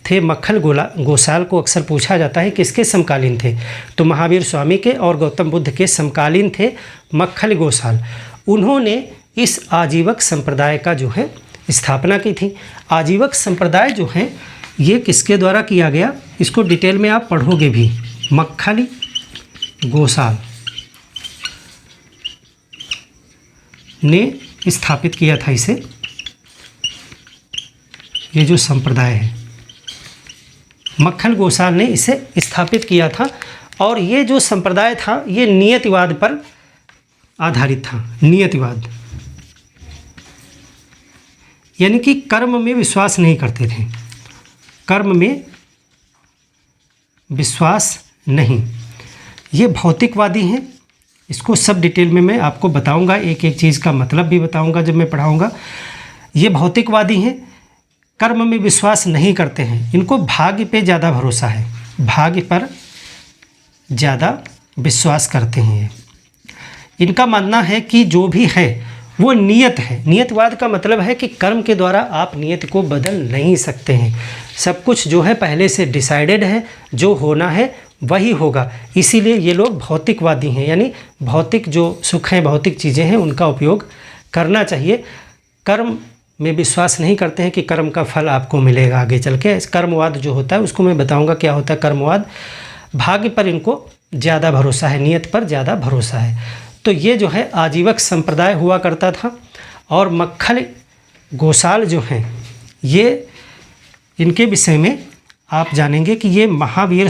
थे। मक्खल गोसाल को अक्सर पूछा जाता है किसके समकालीन थे, तो महावीर स्वामी के और गौतम बुद्ध के समकालीन थे मक्खल गोसाल। उन्होंने इस आजीवक संप्रदाय का जो है स्थापना की थी। आजीवक संप्रदाय जो है ये किसके द्वारा किया गया, इसको डिटेल में आप पढ़ोगे भी। मक्खल गोसाल ने स्थापित किया था इसे, ये जो संप्रदाय है मक्खल गोसाल ने इसे स्थापित किया था। और ये जो संप्रदाय था ये नियतिवाद पर आधारित था। नियतिवाद यानी कि कर्म में विश्वास नहीं करते थे, कर्म में विश्वास नहीं। ये भौतिकवादी हैं, इसको सब डिटेल में मैं आपको बताऊंगा, एक एक चीज़ का मतलब भी बताऊंगा जब मैं पढ़ाऊंगा। ये भौतिकवादी हैं, कर्म में विश्वास नहीं करते हैं, इनको भाग्य पे ज़्यादा भरोसा है, भाग्य पर ज़्यादा विश्वास करते हैं। इनका मानना है कि जो भी है वो नियत है। नियतवाद का मतलब है कि कर्म के द्वारा आप नियत को बदल नहीं सकते हैं, सब कुछ जो है पहले से डिसाइडेड है, जो होना है वही होगा। इसीलिए ये लोग भौतिकवादी हैं, यानी भौतिक जो सुख हैं, भौतिक चीज़ें हैं, उनका उपयोग करना चाहिए। कर्म में विश्वास नहीं करते हैं कि कर्म का फल आपको मिलेगा आगे चल के। कर्मवाद जो होता है उसको मैं बताऊंगा क्या होता है कर्मवाद। भाग्य पर इनको ज़्यादा भरोसा है, नियत पर ज़्यादा भरोसा है। तो ये जो है आजीवक संप्रदाय हुआ करता था। और मक्खल गोसाल जो हैं ये, इनके विषय में आप जानेंगे कि ये महावीर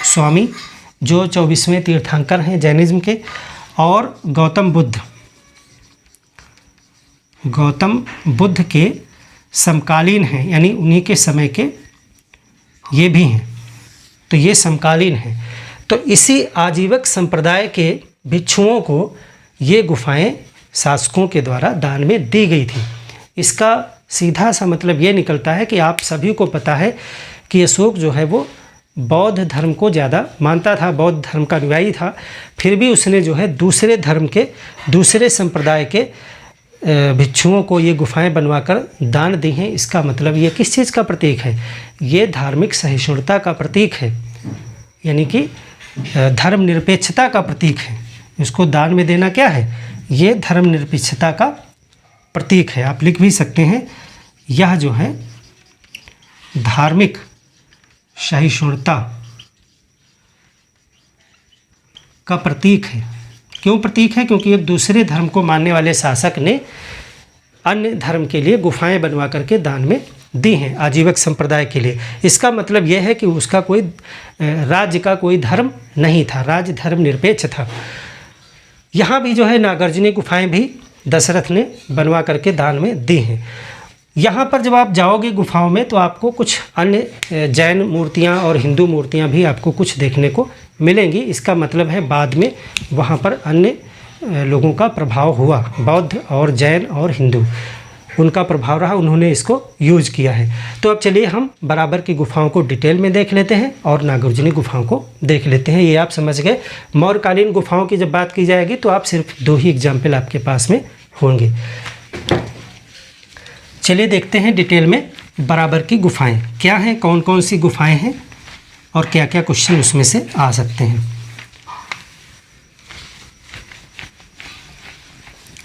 स्वामी जो 24वें तीर्थंकर हैं जैनिज्म के, और गौतम बुद्ध के समकालीन हैं, यानी उन्हीं के समय के ये भी हैं, तो ये समकालीन हैं। तो इसी आजीवक संप्रदाय के भिक्षुओं को ये गुफाएं शासकों के द्वारा दान में दी गई थी। इसका सीधा सा मतलब ये निकलता है कि आप सभी को पता है कि अशोक जो है वो बौद्ध धर्म को ज़्यादा मानता था, बौद्ध धर्म का अनुयायी था, फिर भी उसने जो है दूसरे धर्म के, दूसरे संप्रदाय के भिक्षुओं को ये गुफाएं बनवाकर दान दी हैं। इसका मतलब ये किस चीज़ का प्रतीक है, ये धार्मिक सहिष्णुता का प्रतीक है, यानी कि धर्मनिरपेक्षता का प्रतीक है। इसको दान में देना क्या है, ये धर्मनिरपेक्षता का प्रतीक है। आप लिख भी सकते हैं, यह जो है धार्मिक सहिष्णुता का प्रतीक है। क्यों प्रतीक है, क्योंकि एक दूसरे धर्म को मानने वाले शासक ने अन्य धर्म के लिए गुफाएं बनवा करके दान में दी हैं, आजीवक संप्रदाय के लिए। इसका मतलब यह है कि उसका कोई राज्य का कोई धर्म नहीं था, राज्य धर्म निरपेक्ष था। यहाँ भी जो है नागार्जुनी गुफाएं भी दशरथ ने बनवा करके दान में दी हैं। यहाँ पर जब आप जाओगे गुफाओं में तो आपको कुछ अन्य जैन मूर्तियाँ और हिंदू मूर्तियाँ भी आपको कुछ देखने को मिलेंगी। इसका मतलब है बाद में वहाँ पर अन्य लोगों का प्रभाव हुआ, बौद्ध और जैन और हिंदू, उनका प्रभाव रहा, उन्होंने इसको यूज किया है। तो अब चलिए हम बराबर की गुफाओं को डिटेल में देख लेते हैं और नागार्जुनी गुफाओं को देख लेते हैं। ये आप समझ गए। मौर्यकालीन गुफाओं की जब बात की जाएगी तो आप सिर्फ 2 ही एग्जाम्पल आपके पास में होंगे। चलिए देखते हैं डिटेल में बराबर की गुफाएं क्या हैं, कौन कौन सी गुफाएं हैं और क्या क्या क्वेश्चन उसमें से आ सकते हैं।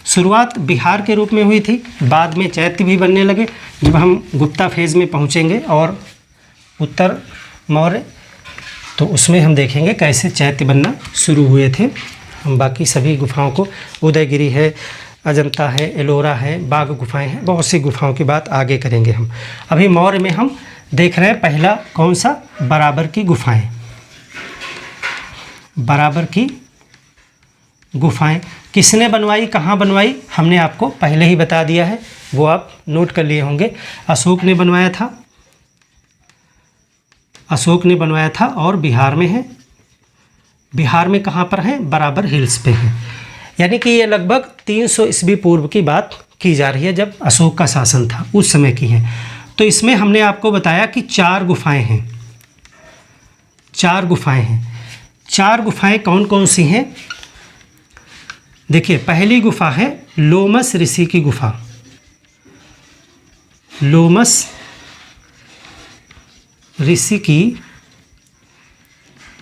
शुरुआत बिहार के रूप में हुई थी, बाद में चैत्य भी बनने लगे। जब हम गुप्ता फेज़ में पहुंचेंगे और उत्तर मौर्य, तो उसमें हम देखेंगे कैसे चैत्य बनना शुरू हुए थे। हम बाकी सभी गुफाओं को, उदयगिरी है, अजंता है, एलोरा है, बाघ गुफाएं हैं, बहुत सी गुफाओं की बात आगे करेंगे हम। अभी मौर्य में हम देख रहे हैं पहला कौन सा, बराबर की गुफाएं। बराबर की गुफाएं किसने बनवाई, कहाँ बनवाई, हमने आपको पहले ही बता दिया है, वो आप नोट कर लिए होंगे। अशोक ने बनवाया था, अशोक ने बनवाया था और बिहार में है। बिहार में कहाँ पर है, बराबर हिल्स पे है। यानी कि ये लगभग 300 ईस्वी पूर्व की बात की जा रही है, जब अशोक का शासन था उस समय की है। तो इसमें हमने आपको बताया कि 4 गुफाएं हैं, 4 गुफाएं हैं। 4 गुफाएं कौन कौन सी हैं, देखिए पहली गुफा है लोमस ऋषि की गुफा। लोमस ऋषि की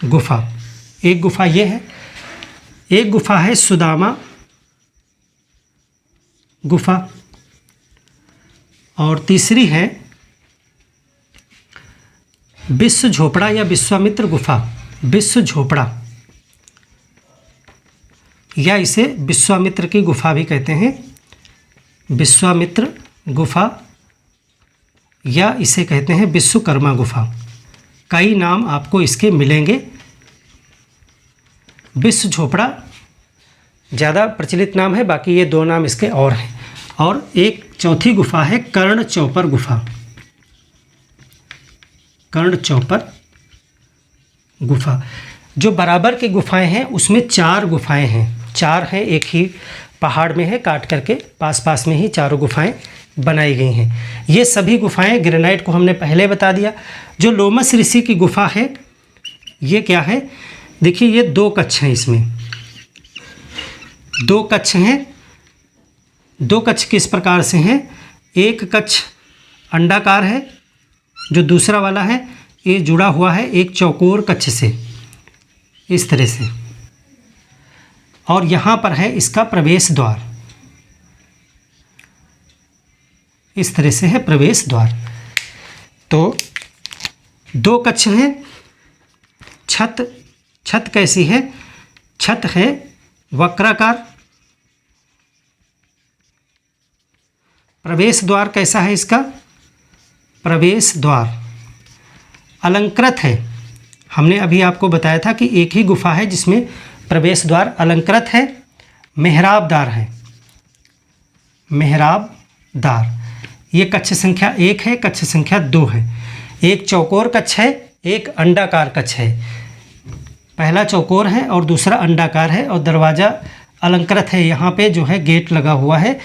गुफा, एक गुफा ये है। एक गुफा है सुदामा गुफा, और तीसरी है विश्व झोपड़ा या विश्वामित्र गुफा। विश्व झोपड़ा या इसे विश्वामित्र की गुफा भी कहते हैं, विश्वामित्र गुफा या इसे कहते हैं विश्वकर्मा गुफा। कई नाम आपको इसके मिलेंगे। विश्व झोपड़ा ज़्यादा प्रचलित नाम है, बाकी ये 2 नाम इसके और हैं। और एक चौथी गुफा है कर्ण चौपर गुफा। कर्ण चौपर गुफा। जो बराबर की गुफाएं हैं उसमें 4 गुफाएं हैं, 4 हैं, एक ही पहाड़ में है, काट करके पास पास में ही चारों गुफाएं बनाई गई हैं। ये सभी गुफाएं ग्रेनाइट को हमने पहले बता दिया। जो लोमस ऋषि की गुफा है ये क्या है, देखिए ये 2 कक्ष हैं, इसमें 2 कक्ष हैं। 2 कक्ष किस प्रकार से हैं, एक कक्ष अंडाकार है, जो दूसरा वाला है ये जुड़ा हुआ है एक चौकोर कक्ष से, इस तरह से, और यहाँ पर है इसका प्रवेश द्वार, इस तरह से है प्रवेश द्वार। तो 2 कक्ष हैं। छत कैसी है, छत है वक्राकार। प्रवेश द्वार कैसा है इसका, प्रवेश द्वार अलंकृत है। हमने अभी आपको बताया था कि एक ही गुफा है जिसमें प्रवेश द्वार अलंकृत है। मेहराबदार है, मेहराबदार। ये कक्ष संख्या 1 है, कक्ष संख्या 2 है। एक चौकोर कक्ष है, एक अंडाकार कक्ष है। पहला चौकोर है और दूसरा अंडाकार है, और दरवाज़ा अलंकृत है। यहाँ पे जो है गेट लगा हुआ है।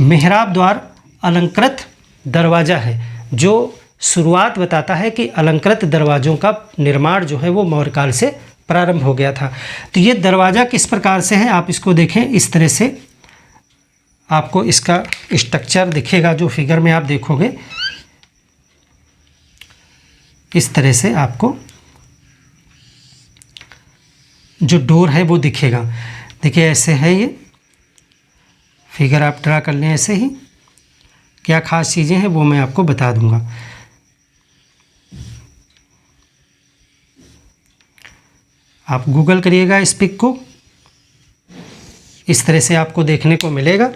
मेहराब द्वार अलंकृत दरवाज़ा है, जो शुरुआत बताता है कि अलंकृत दरवाज़ों का निर्माण जो है वो मौर्य काल से प्रारंभ हो गया था। तो ये दरवाज़ा किस प्रकार से है, आप इसको देखें, इस तरह से आपको इसका स्ट्रक्चर दिखेगा। जो फिगर में आप देखोगे इस तरह से आपको जो डोर है वो दिखेगा। देखिए ऐसे है, ये फिगर आप ड्रा कर लें ऐसे ही। क्या खास चीज़ें हैं वो मैं आपको बता दूंगा। आप गूगल करिएगा इस पिक को, इस तरह से आपको देखने को मिलेगा।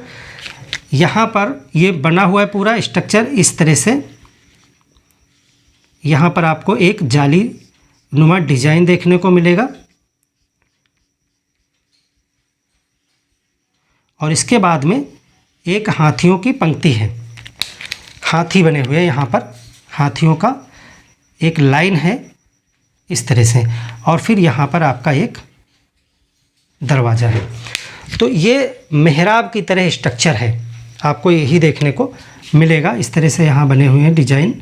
यहाँ पर ये बना हुआ है पूरा स्ट्रक्चर इस तरह से। यहाँ पर आपको एक जाली नुमा डिजाइन देखने को मिलेगा, और इसके बाद में एक हाथियों की पंक्ति है। हाथी बने हुए हैं यहाँ पर, हाथियों का एक लाइन है इस तरह से, और फिर यहाँ पर आपका एक दरवाज़ा है। तो ये मेहराब की तरह स्ट्रक्चर है, आपको यही देखने को मिलेगा। इस तरह से यहाँ बने हुए हैं डिजाइन।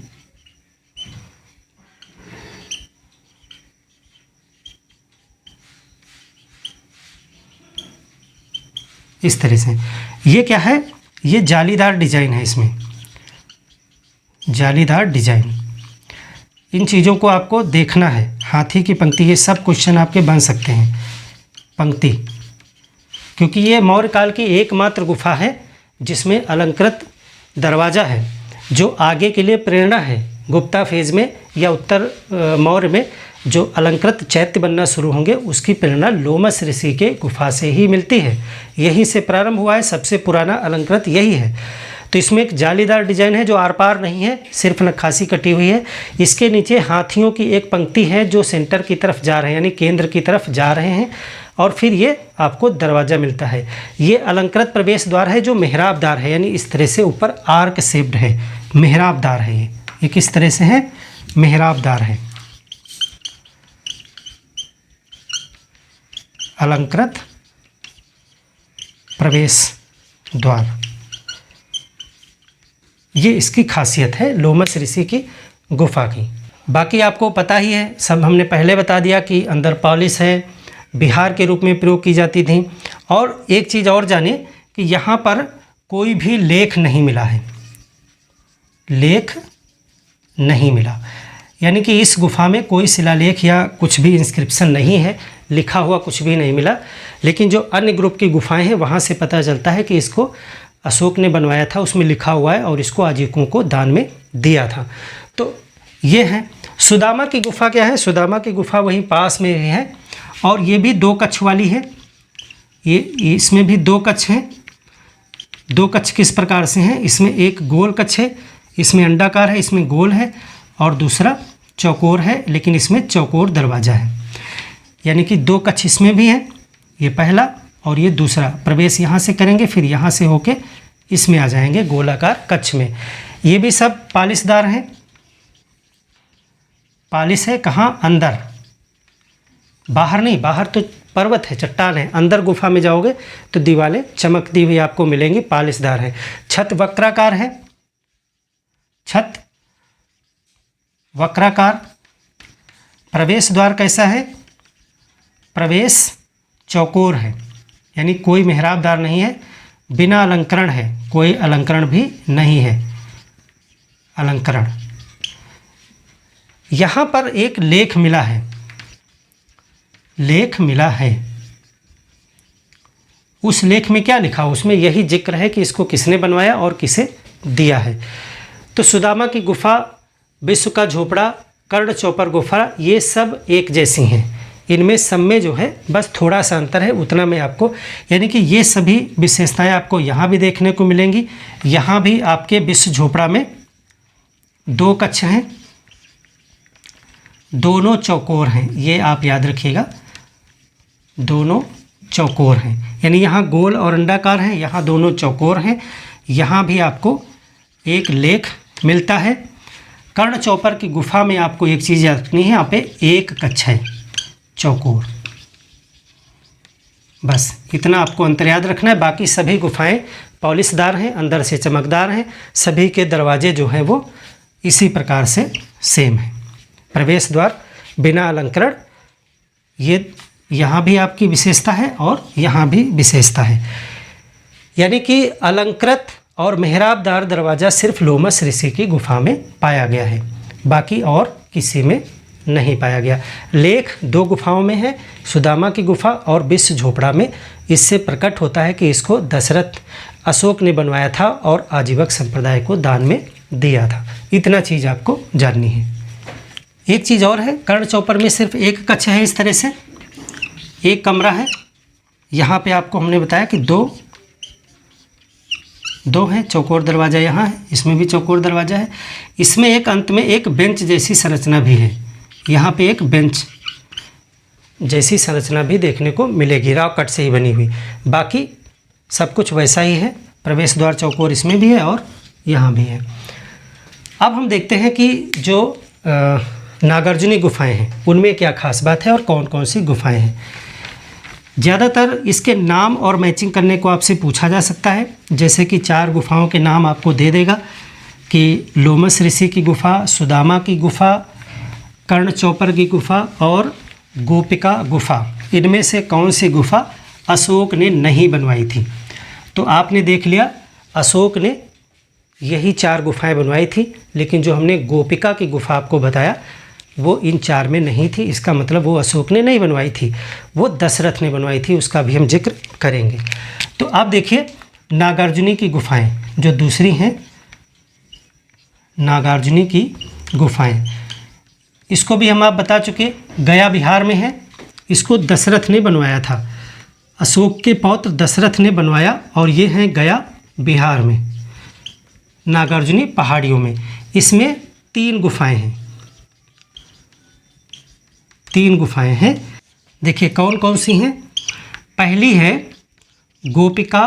इस तरह से ये क्या है, ये जालीदार डिजाइन है, इसमें जालीदार डिजाइन। इन चीज़ों को आपको देखना है। हाथी की पंक्ति, ये सब क्वेश्चन आपके बन सकते हैं। पंक्ति, क्योंकि ये मौर्य काल की एकमात्र गुफा है जिसमें अलंकृत दरवाज़ा है, जो आगे के लिए प्रेरणा है। गुप्ता फेज में या उत्तर मौर्य में जो अलंकृत चैत्य बनना शुरू होंगे उसकी प्रेरणा लोमस ऋषि के गुफा से ही मिलती है। यहीं से प्रारंभ हुआ है, सबसे पुराना अलंकृत यही है। तो इसमें एक जालीदार डिजाइन है जो आर पार नहीं है, सिर्फ नक्काशी कटी हुई है। इसके नीचे हाथियों की एक पंक्ति है जो सेंटर की तरफ जा रहे हैं, यानी केंद्र की तरफ जा रहे हैं, और फिर ये आपको दरवाज़ा मिलता है। ये अलंकृत प्रवेश द्वार है जो मेहराबदार है, यानी इस तरह से ऊपर आर्क शेप्ड है, मेहराबदार है। ये किस तरह से है? मेहराबदार है। अलंकृत प्रवेश द्वार, ये इसकी खासियत है लोमस ऋषि की गुफा की। बाकी आपको पता ही है, सब हमने पहले बता दिया कि अंदर पॉलिश है, बिहार के रूप में प्रयोग की जाती थी। और एक चीज़ और जाने कि यहाँ पर कोई भी लेख नहीं मिला है, लेख नहीं मिला, यानी कि इस गुफा में कोई शिलालेख या कुछ भी इंस्क्रिप्शन नहीं है, लिखा हुआ कुछ भी नहीं मिला। लेकिन जो अन्य ग्रुप की गुफाएं हैं वहाँ से पता चलता है कि इसको अशोक ने बनवाया था, उसमें लिखा हुआ है, और इसको आजीविकों को दान में दिया था। तो ये है। सुदामा की गुफा क्या है? सुदामा की गुफा वहीं पास में ही है, और ये भी 2 कक्ष वाली है। ये इसमें भी 2 कक्ष हैं। 2 कक्ष किस प्रकार से हैं? इसमें एक गोल कक्ष है, इसमें अंडाकार है, इसमें गोल है, और दूसरा चौकोर है, लेकिन इसमें चौकोर दरवाज़ा है। यानी कि 2 कक्ष इसमें भी है, ये पहला और ये दूसरा। प्रवेश यहाँ से करेंगे, फिर यहाँ से होके इसमें आ जाएंगे गोलाकार कक्ष में। ये भी सब पालिशदार हैं। पालिश है कहाँ? अंदर, बाहर नहीं, बाहर तो पर्वत है, चट्टान है। अंदर गुफा में जाओगे तो दीवारें चमकती हुई आपको मिलेंगी, पालिशदार है। छत वक्राकार है, छत वक्राकार। प्रवेश द्वार कैसा है? प्रवेश चौकोर है, यानी कोई मेहराबदार नहीं है, बिना अलंकरण है, कोई अलंकरण भी नहीं है। अलंकरण, यहाँ पर एक लेख मिला है, लेख मिला है। उस लेख में क्या लिखा? उसमें यही जिक्र है कि इसको किसने बनवाया और किसे दिया है। तो सुदामा की गुफा, विश्व का झोपड़ा, कर्ण चौपर गुफा, ये सब एक जैसी हैं। इनमें सब में जो है बस थोड़ा सा अंतर है, उतना में आपको, यानी कि ये सभी विशेषताएं आपको यहाँ भी देखने को मिलेंगी। यहाँ भी आपके विश्व झोपड़ा में 2 कक्ष हैं, दोनों चौकोर हैं, ये आप याद रखिएगा, दोनों चौकोर हैं, यानी यहाँ गोल और अंडाकार हैं, यहाँ दोनों चौकोर हैं। यहाँ भी आपको एक लेख मिलता है। कर्ण चौपर की गुफा में आपको एक चीज़ याद रखनी है, यहाँ पे 1 कक्ष है, चौकोर। बस इतना आपको अंतर याद रखना है। बाकी सभी गुफाएं पॉलिशदार हैं, अंदर से चमकदार हैं, सभी के दरवाजे जो हैं वो इसी प्रकार से सेम हैं। प्रवेश द्वार बिना अलंकरण, ये यहाँ भी आपकी विशेषता है और यहाँ भी विशेषता है। यानी कि अलंकृत और मेहराबदार दरवाज़ा सिर्फ लोमस ऋषि की गुफा में पाया गया है, बाकी और किसी में नहीं पाया गया। लेख 2 गुफाओं में है, सुदामा की गुफा और विश्व झोपड़ा में। इससे प्रकट होता है कि इसको दशरथ अशोक ने बनवाया था और आजीवक संप्रदाय को दान में दिया था। इतना चीज़ आपको जाननी है। एक चीज़ और है, कर्ण चौपर में सिर्फ 1 कक्ष है, इस तरह से 1 कमरा है। यहाँ पे आपको हमने बताया कि दो है, चौकोर दरवाज़ा यहाँ है, इसमें भी चौकोर दरवाज़ा है। इसमें एक अंत में एक बेंच जैसी संरचना भी है, यहाँ पे एक बेंच जैसी संरचना भी देखने को मिलेगी, राव कट से ही बनी हुई। बाकी सब कुछ वैसा ही है। प्रवेश द्वार चौकोर इसमें भी है और यहाँ भी है। अब हम देखते हैं कि जो नागार्जुनी गुफाएं हैं उनमें क्या खास बात है और कौन कौन सी गुफाएं हैं। ज़्यादातर इसके नाम और मैचिंग करने को आपसे पूछा जा सकता है, जैसे कि 4 गुफाओं के नाम आपको दे देगा कि लोमस ऋषि की गुफा, सुदामा की गुफा, कर्ण चौपर की गुफा और गोपिका गुफा। इनमें से कौन सी गुफा अशोक ने नहीं बनवाई थी? तो आपने देख लिया, अशोक ने यही 4 गुफाएं बनवाई थी, लेकिन जो हमने गोपिका की गुफा आपको बताया वो इन 4 में नहीं थी। इसका मतलब वो अशोक ने नहीं बनवाई थी, वो दशरथ ने बनवाई थी, उसका भी हम जिक्र करेंगे। तो आप देखिए नागार्जुनी की गुफाएं जो दूसरी हैं, नागार्जुनी की गुफाएं। इसको भी हम आप बता चुके, गया बिहार में है। इसको दशरथ ने बनवाया था, अशोक के पौत्र दशरथ ने बनवाया, और ये हैं गया बिहार में, नागार्जुनी पहाड़ियों में। इसमें 3 गुफाएं हैं, 3 गुफाएं हैं। देखिए कौन कौन सी हैं। पहली है गोपिका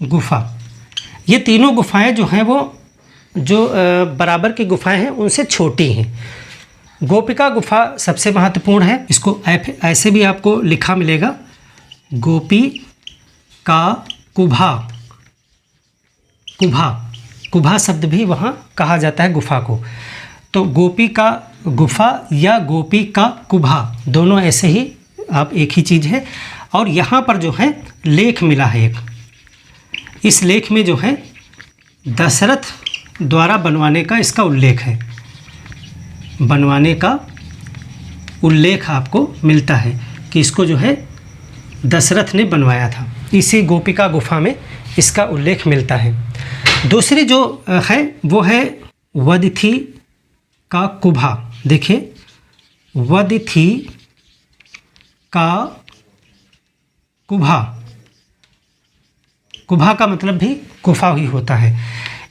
गुफा। ये तीनों गुफाएं जो हैं वो जो बराबर की गुफाएं हैं उनसे छोटी हैं। गोपिका गुफा सबसे महत्वपूर्ण है। इसको ऐसे भी आपको लिखा मिलेगा, गोपी का कुभा। कुभा, कुभा शब्द भी वहाँ कहा जाता है गुफा को। तो गोपी का गुफा या गोपी का कुभा, दोनों ऐसे ही आप एक ही चीज़ है। और यहाँ पर जो है लेख मिला है एक, इस लेख में जो है दशरथ द्वारा बनवाने का इसका उल्लेख है, बनवाने का उल्लेख आपको मिलता है कि इसको जो है दशरथ ने बनवाया था। इसी गोपिका गुफा में इसका उल्लेख मिलता है। दूसरी जो है वो है वदिथि का कुभा। देखिए वदिथि का कुभा, कुभा का मतलब भी गुफा ही होता है।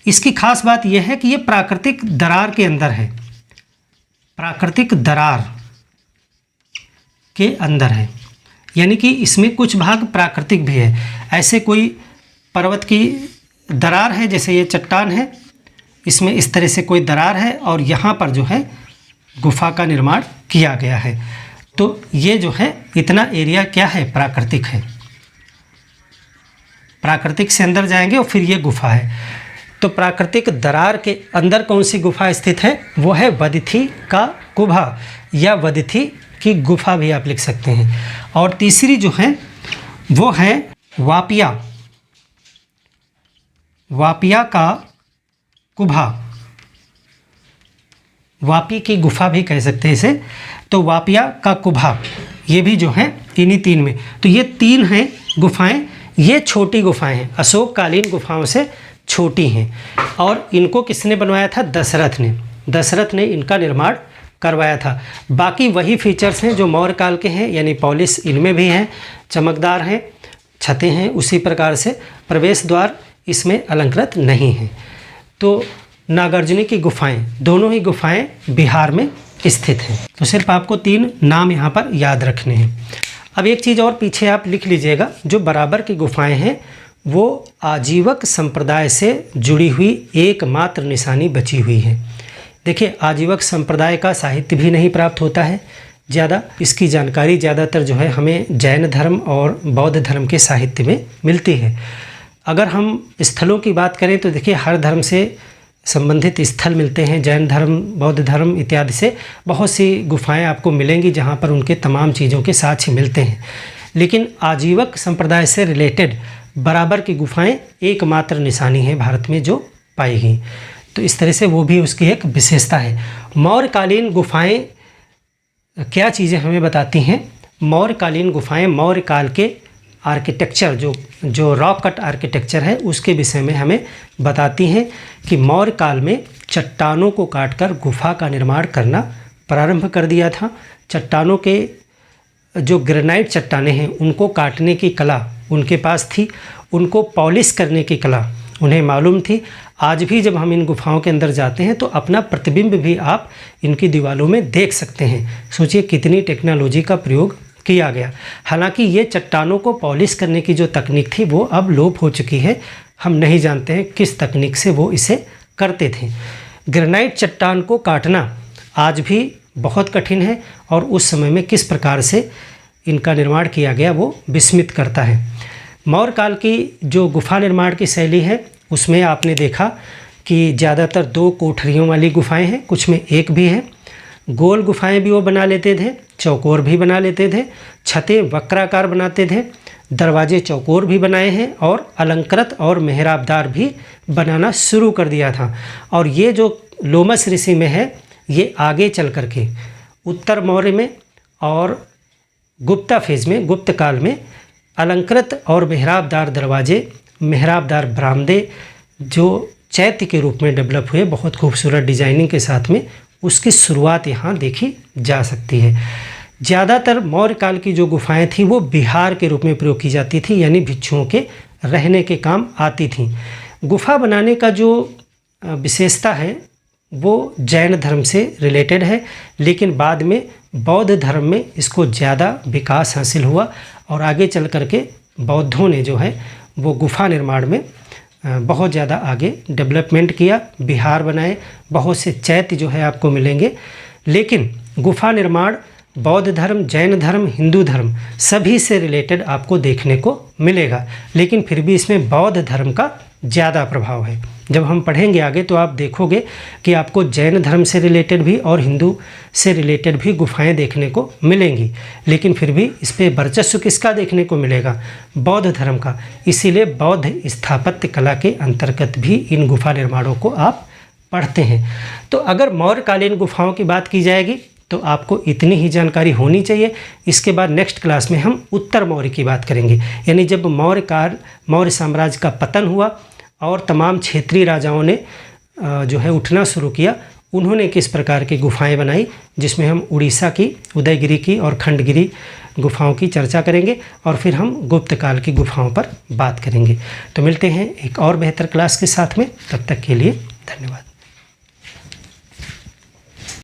इसकी खास बात यह है कि ये प्राकृतिक दरार के अंदर है, प्राकृतिक दरार के अंदर है, यानी कि इसमें कुछ भाग प्राकृतिक भी है। ऐसे कोई पर्वत की दरार है, जैसे ये चट्टान है, इसमें इस तरह से कोई दरार है और यहाँ पर जो है गुफा का निर्माण किया गया है। तो ये जो है इतना एरिया क्या है, प्राकृतिक है। प्राकृतिक से अंदर जाएंगे और फिर ये गुफा है। तो प्राकृतिक दरार के अंदर कौन सी गुफा स्थित है, वो है वदिथि का कुभा या वदिथि की गुफा भी आप लिख सकते हैं। और तीसरी जो है वो है वापिया, वापिया का कुभा, वापी की गुफा भी कह सकते हैं इसे। तो वापिया का कुभा, ये भी जो है इन्हीं 3 में। तो ये 3 हैं गुफाएं। ये छोटी गुफाएं हैं, अशोककालीन गुफाओं से छोटी हैं। और इनको किसने बनवाया था, दशरथ ने। दशरथ ने इनका निर्माण करवाया था। बाकी वही फीचर्स हैं जो मौर्य काल के हैं, यानी पॉलिश इनमें भी हैं, चमकदार हैं, छतें हैं। उसी प्रकार से प्रवेश द्वार इसमें अलंकृत नहीं हैं। तो नागार्जुनी की गुफाएं, दोनों ही गुफाएं बिहार में स्थित हैं। तो सिर्फ आपको 3 नाम यहाँ पर याद रखने हैं। अब एक चीज़ और पीछे आप लिख लीजिएगा, जो बराबर की गुफाएं हैं वो आजीवक संप्रदाय से जुड़ी हुई एकमात्र निशानी बची हुई है। देखिए आजीवक संप्रदाय का साहित्य भी नहीं प्राप्त होता है ज़्यादा। इसकी जानकारी ज़्यादातर जो है हमें जैन धर्म और बौद्ध धर्म के साहित्य में मिलती है। अगर हम स्थलों की बात करें तो देखिए हर धर्म से संबंधित स्थल मिलते हैं, जैन धर्म, बौद्ध धर्म इत्यादि से बहुत सी गुफाएं आपको मिलेंगी जहां पर उनके तमाम चीज़ों के साक्ष्य मिलते हैं। लेकिन आजीवक संप्रदाय से रिलेटेड बराबर की गुफाएं एकमात्र निशानी है भारत में जो पाई गई। तो इस तरह से वो भी उसकी एक विशेषता है। मौर्यकालीन गुफाएं क्या चीज़ें हमें बताती हैं। मौर्यकालीन गुफाएं मौर्य काल के आर्किटेक्चर, जो रॉक कट आर्किटेक्चर है उसके विषय में हमें बताती हैं कि मौर्य काल में चट्टानों को काटकर गुफा का निर्माण करना प्रारंभ कर दिया था। चट्टानों के जो ग्रेनाइट चट्टानें हैं उनको काटने की कला उनके पास थी, उनको पॉलिश करने की कला उन्हें मालूम थी। आज भी जब हम इन गुफाओं के अंदर जाते हैं तो अपना प्रतिबिंब भी आप इनकी दीवारों में देख सकते हैं। सोचिए कितनी टेक्नोलॉजी का प्रयोग किया गया। हालांकि ये चट्टानों को पॉलिश करने की जो तकनीक थी वो अब लोप हो चुकी है। हम नहीं जानते हैं किस तकनीक से वो इसे करते थे। ग्रेनाइट चट्टान को काटना आज भी बहुत कठिन है और उस समय में किस प्रकार से इनका निर्माण किया गया वो विस्मित करता है। मौर्य काल की जो गुफा निर्माण की शैली है उसमें आपने देखा कि ज़्यादातर 2 कोठरियों वाली गुफाएं हैं, कुछ में एक भी है। गोल गुफाएं भी वो बना लेते थे, चौकोर भी बना लेते थे, छतें वक्राकार बनाते थे, दरवाजे चौकोर भी बनाए हैं और अलंकृत और मेहराबदार भी बनाना शुरू कर दिया था। और ये जो लोमस ऋषि में है ये आगे चल कर के उत्तर मौर्य में और गुप्ता फेज में, गुप्त काल में अलंकृत और मेहराबदार दरवाजे, मेहराबदार बरामदे, जो चैत्य के रूप में डेवलप हुए, बहुत खूबसूरत डिजाइनिंग के साथ में उसकी शुरुआत यहाँ देखी जा सकती है। ज़्यादातर मौर्य काल की जो गुफाएं थी वो विहार के रूप में प्रयोग की जाती थी, यानी भिक्षुओं के रहने के काम आती थी। गुफा बनाने का जो विशेषता है वो जैन धर्म से रिलेटेड है, लेकिन बाद में बौद्ध धर्म में इसको ज़्यादा विकास हासिल हुआ और आगे चल करके बौद्धों ने जो है वो गुफा निर्माण में बहुत ज़्यादा आगे डेवलपमेंट किया, विहार बनाए, बहुत से चैत्य जो है आपको मिलेंगे। लेकिन गुफा निर्माण बौद्ध धर्म, जैन धर्म, हिंदू धर्म सभी से रिलेटेड आपको देखने को मिलेगा, लेकिन फिर भी इसमें बौद्ध धर्म का ज़्यादा प्रभाव है। जब हम पढ़ेंगे आगे तो आप देखोगे कि आपको जैन धर्म से रिलेटेड भी और हिंदू से रिलेटेड भी गुफाएं देखने को मिलेंगी, लेकिन फिर भी इस पर वर्चस्व किसका देखने को मिलेगा? बौद्ध धर्म का। इसीलिए बौद्ध स्थापत्य कला के अंतर्गत भी इन गुफा निर्माणों को आप पढ़ते हैं। तो अगर मौर्यकालीन गुफाओं की बात की जाएगी तो आपको इतनी ही जानकारी होनी चाहिए। इसके बाद नेक्स्ट क्लास में हम उत्तर मौर्य की बात करेंगे, यानी जब मौर्य साम्राज्य का पतन हुआ और तमाम क्षेत्रीय राजाओं ने जो है उठना शुरू किया, उन्होंने किस प्रकार की गुफाएं बनाई, जिसमें हम उड़ीसा की उदयगिरी की और खंडगिरी गुफाओं की चर्चा करेंगे और फिर हम गुप्त काल की गुफाओं पर बात करेंगे। तो मिलते हैं एक और बेहतर क्लास के साथ में, तब तक के लिए धन्यवाद।